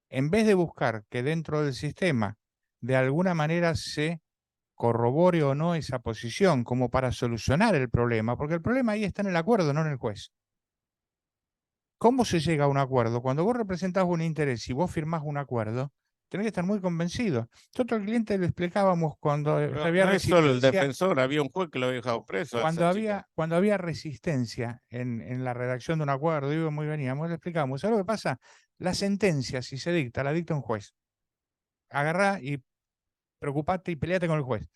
S3: En vez de buscar que dentro del sistema de alguna manera se corrobore o no esa posición como para solucionar el problema, porque el problema ahí está en el acuerdo, no en el juez. ¿Cómo se llega a un acuerdo? Cuando vos representás un interés y vos firmás un acuerdo, tenés que estar muy convencido. Nosotros al cliente le explicábamos cuando había
S5: No es solo el
S3: resistencia,
S5: defensor, había un juez que lo había dejado preso.
S3: cuando había resistencia en la redacción de un acuerdo, y muy veníamos, le explicamos, ¿sabes lo que pasa? La sentencia, si se dicta, la dicta un juez. Agarrá y preocupate y peleate con el juez.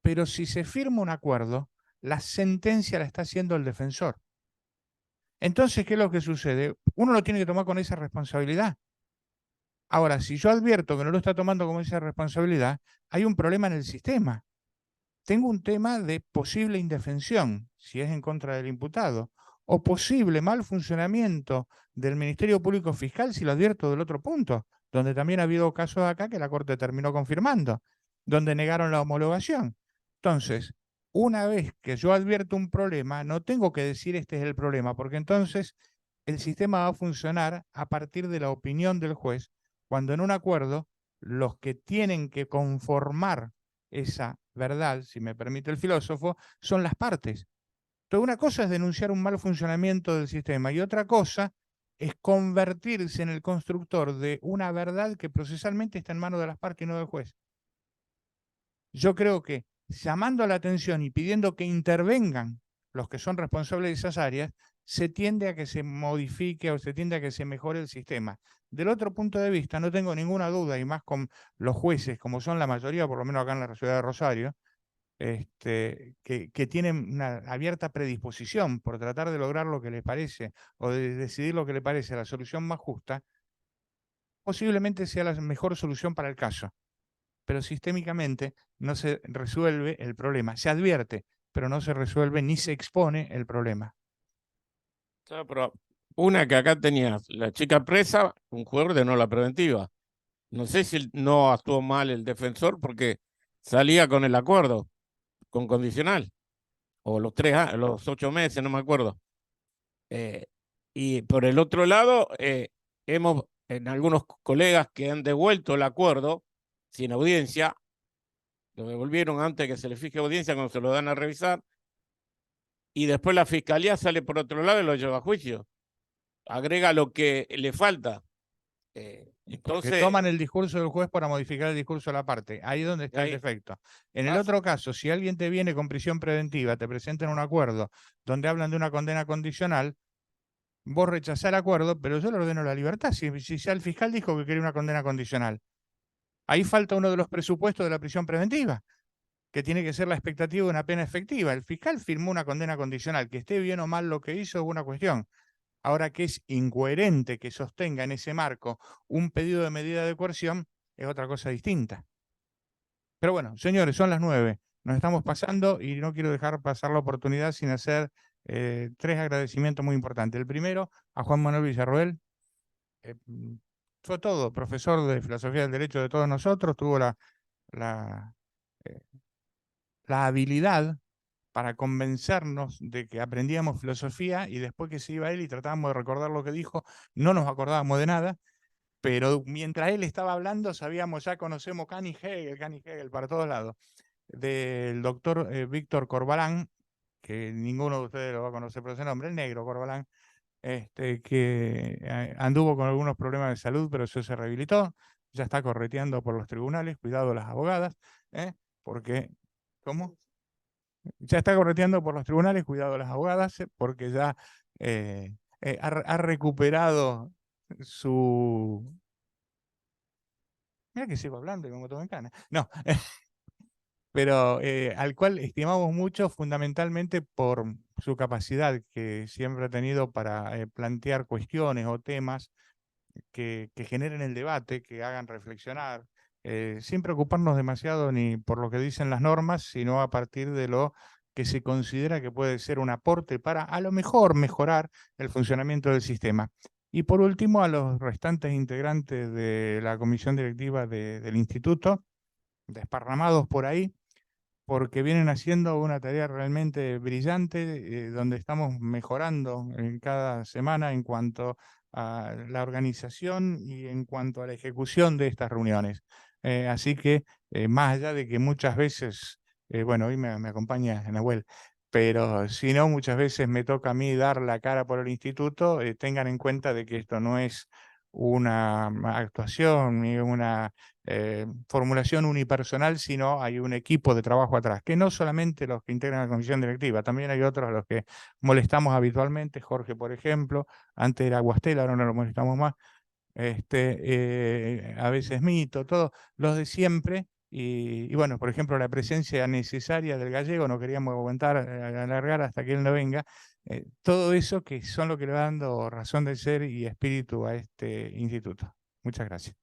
S3: Pero si se firma un acuerdo, la sentencia la está haciendo el defensor. Entonces, ¿qué es lo que sucede? Uno lo tiene que tomar con esa responsabilidad. Ahora, si yo advierto que no lo está tomando con esa responsabilidad, hay un problema en el sistema. Tengo un tema de posible indefensión, si es en contra del imputado, o posible mal funcionamiento del Ministerio Público Fiscal, si lo advierto del otro punto, donde también ha habido casos acá que la Corte terminó confirmando, donde negaron la homologación. Entonces, una vez que yo advierto un problema, no tengo que decir este es el problema, porque entonces el sistema va a funcionar a partir de la opinión del juez, cuando en un acuerdo los que tienen que conformar esa verdad, si me permite el filósofo, son las partes. Entonces, una cosa es denunciar un mal funcionamiento del sistema y otra cosa es convertirse en el constructor de una verdad que procesalmente está en manos de las partes y no del juez. Yo creo que llamando la atención y pidiendo que intervengan los que son responsables de esas áreas, se tiende a que se modifique o se tiende a que se mejore el sistema. Del otro punto de vista, no tengo ninguna duda, y más con los jueces, como son la mayoría, por lo menos acá en la ciudad de Rosario, que tienen una abierta predisposición por tratar de lograr lo que les parece o de decidir lo que les parece la solución más justa, posiblemente sea la mejor solución para el caso. Pero sistémicamente no se resuelve el problema. Se advierte, pero no se resuelve ni se expone el problema.
S5: Claro, pero una que acá tenía la chica presa, un jugador de no la preventiva. No sé si no actuó mal el defensor porque salía con el acuerdo, con condicional, o los 8 meses, no me acuerdo. Y por el otro lado, hemos en algunos colegas que han devuelto el acuerdo sin audiencia, lo devolvieron antes de que se le fije audiencia cuando se lo dan a revisar, y después la fiscalía sale por otro lado y lo lleva a juicio. Agrega lo que le falta.
S3: Que
S5: Entonces,
S3: toman el discurso del juez para modificar el discurso de la parte. Ahí es donde está el
S5: ahí
S3: defecto. En el
S5: pasa.
S3: otro caso, si alguien te viene con prisión preventiva, te presentan un acuerdo donde hablan de una condena condicional, vos rechazás el acuerdo, pero yo le ordeno la libertad. Si ya el fiscal dijo que quería una condena condicional, ahí falta uno de los presupuestos de la prisión preventiva, que tiene que ser la expectativa de una pena efectiva. El fiscal firmó una condena condicional, que esté bien o mal lo que hizo es una cuestión. Ahora, que es incoherente que sostenga en ese marco un pedido de medida de coerción, es otra cosa distinta. Pero bueno, señores, son las 9. Nos estamos pasando y no quiero dejar pasar la oportunidad sin hacer 3 agradecimientos muy importantes. El primero, a Juan Manuel Villarroel. Fue todo, profesor de Filosofía del Derecho de todos nosotros, tuvo la habilidad para convencernos de que aprendíamos filosofía y después que se iba él y tratábamos de recordar lo que dijo, no nos acordábamos de nada, pero mientras él estaba hablando sabíamos, ya conocemos Kant y Hegel para todos lados, del doctor Víctor Corbalán, que ninguno de ustedes lo va a conocer por ese nombre, el negro Corbalán, que anduvo con algunos problemas de salud, pero eso se rehabilitó, ya está correteando por los tribunales, cuidado las abogadas, porque, ¿cómo? Ya está correteando por los tribunales, cuidado las abogadas, porque ya ha recuperado su... Mira que sigo hablando y como todo en cana. No, pero al cual estimamos mucho fundamentalmente por su capacidad que siempre ha tenido para plantear cuestiones o temas que generen el debate, que hagan reflexionar, sin preocuparnos demasiado ni por lo que dicen las normas, sino a partir de lo que se considera que puede ser un aporte para a lo mejor mejorar el funcionamiento del sistema. Y por último, a los restantes integrantes de la comisión directiva del instituto, desparramados por ahí, porque vienen haciendo una tarea realmente brillante, donde estamos mejorando en cada semana en cuanto a la organización y en cuanto a la ejecución de estas reuniones. Así que, más allá de que muchas veces, bueno, hoy me acompaña Nahuel, pero si no, muchas veces me toca a mí dar la cara por el instituto, tengan en cuenta de que esto no es una actuación ni una formulación unipersonal, sino hay un equipo de trabajo atrás, que no solamente los que integran la comisión directiva, también hay otros a los que molestamos habitualmente, Jorge, por ejemplo, antes era Guastela, ahora no lo molestamos más, a veces Mito, todos los de siempre, y bueno, por ejemplo, la presencia necesaria del gallego, no queríamos aguantar, alargar hasta que él no venga, todo eso que son lo que le va dando razón de ser y espíritu a este instituto. Muchas gracias.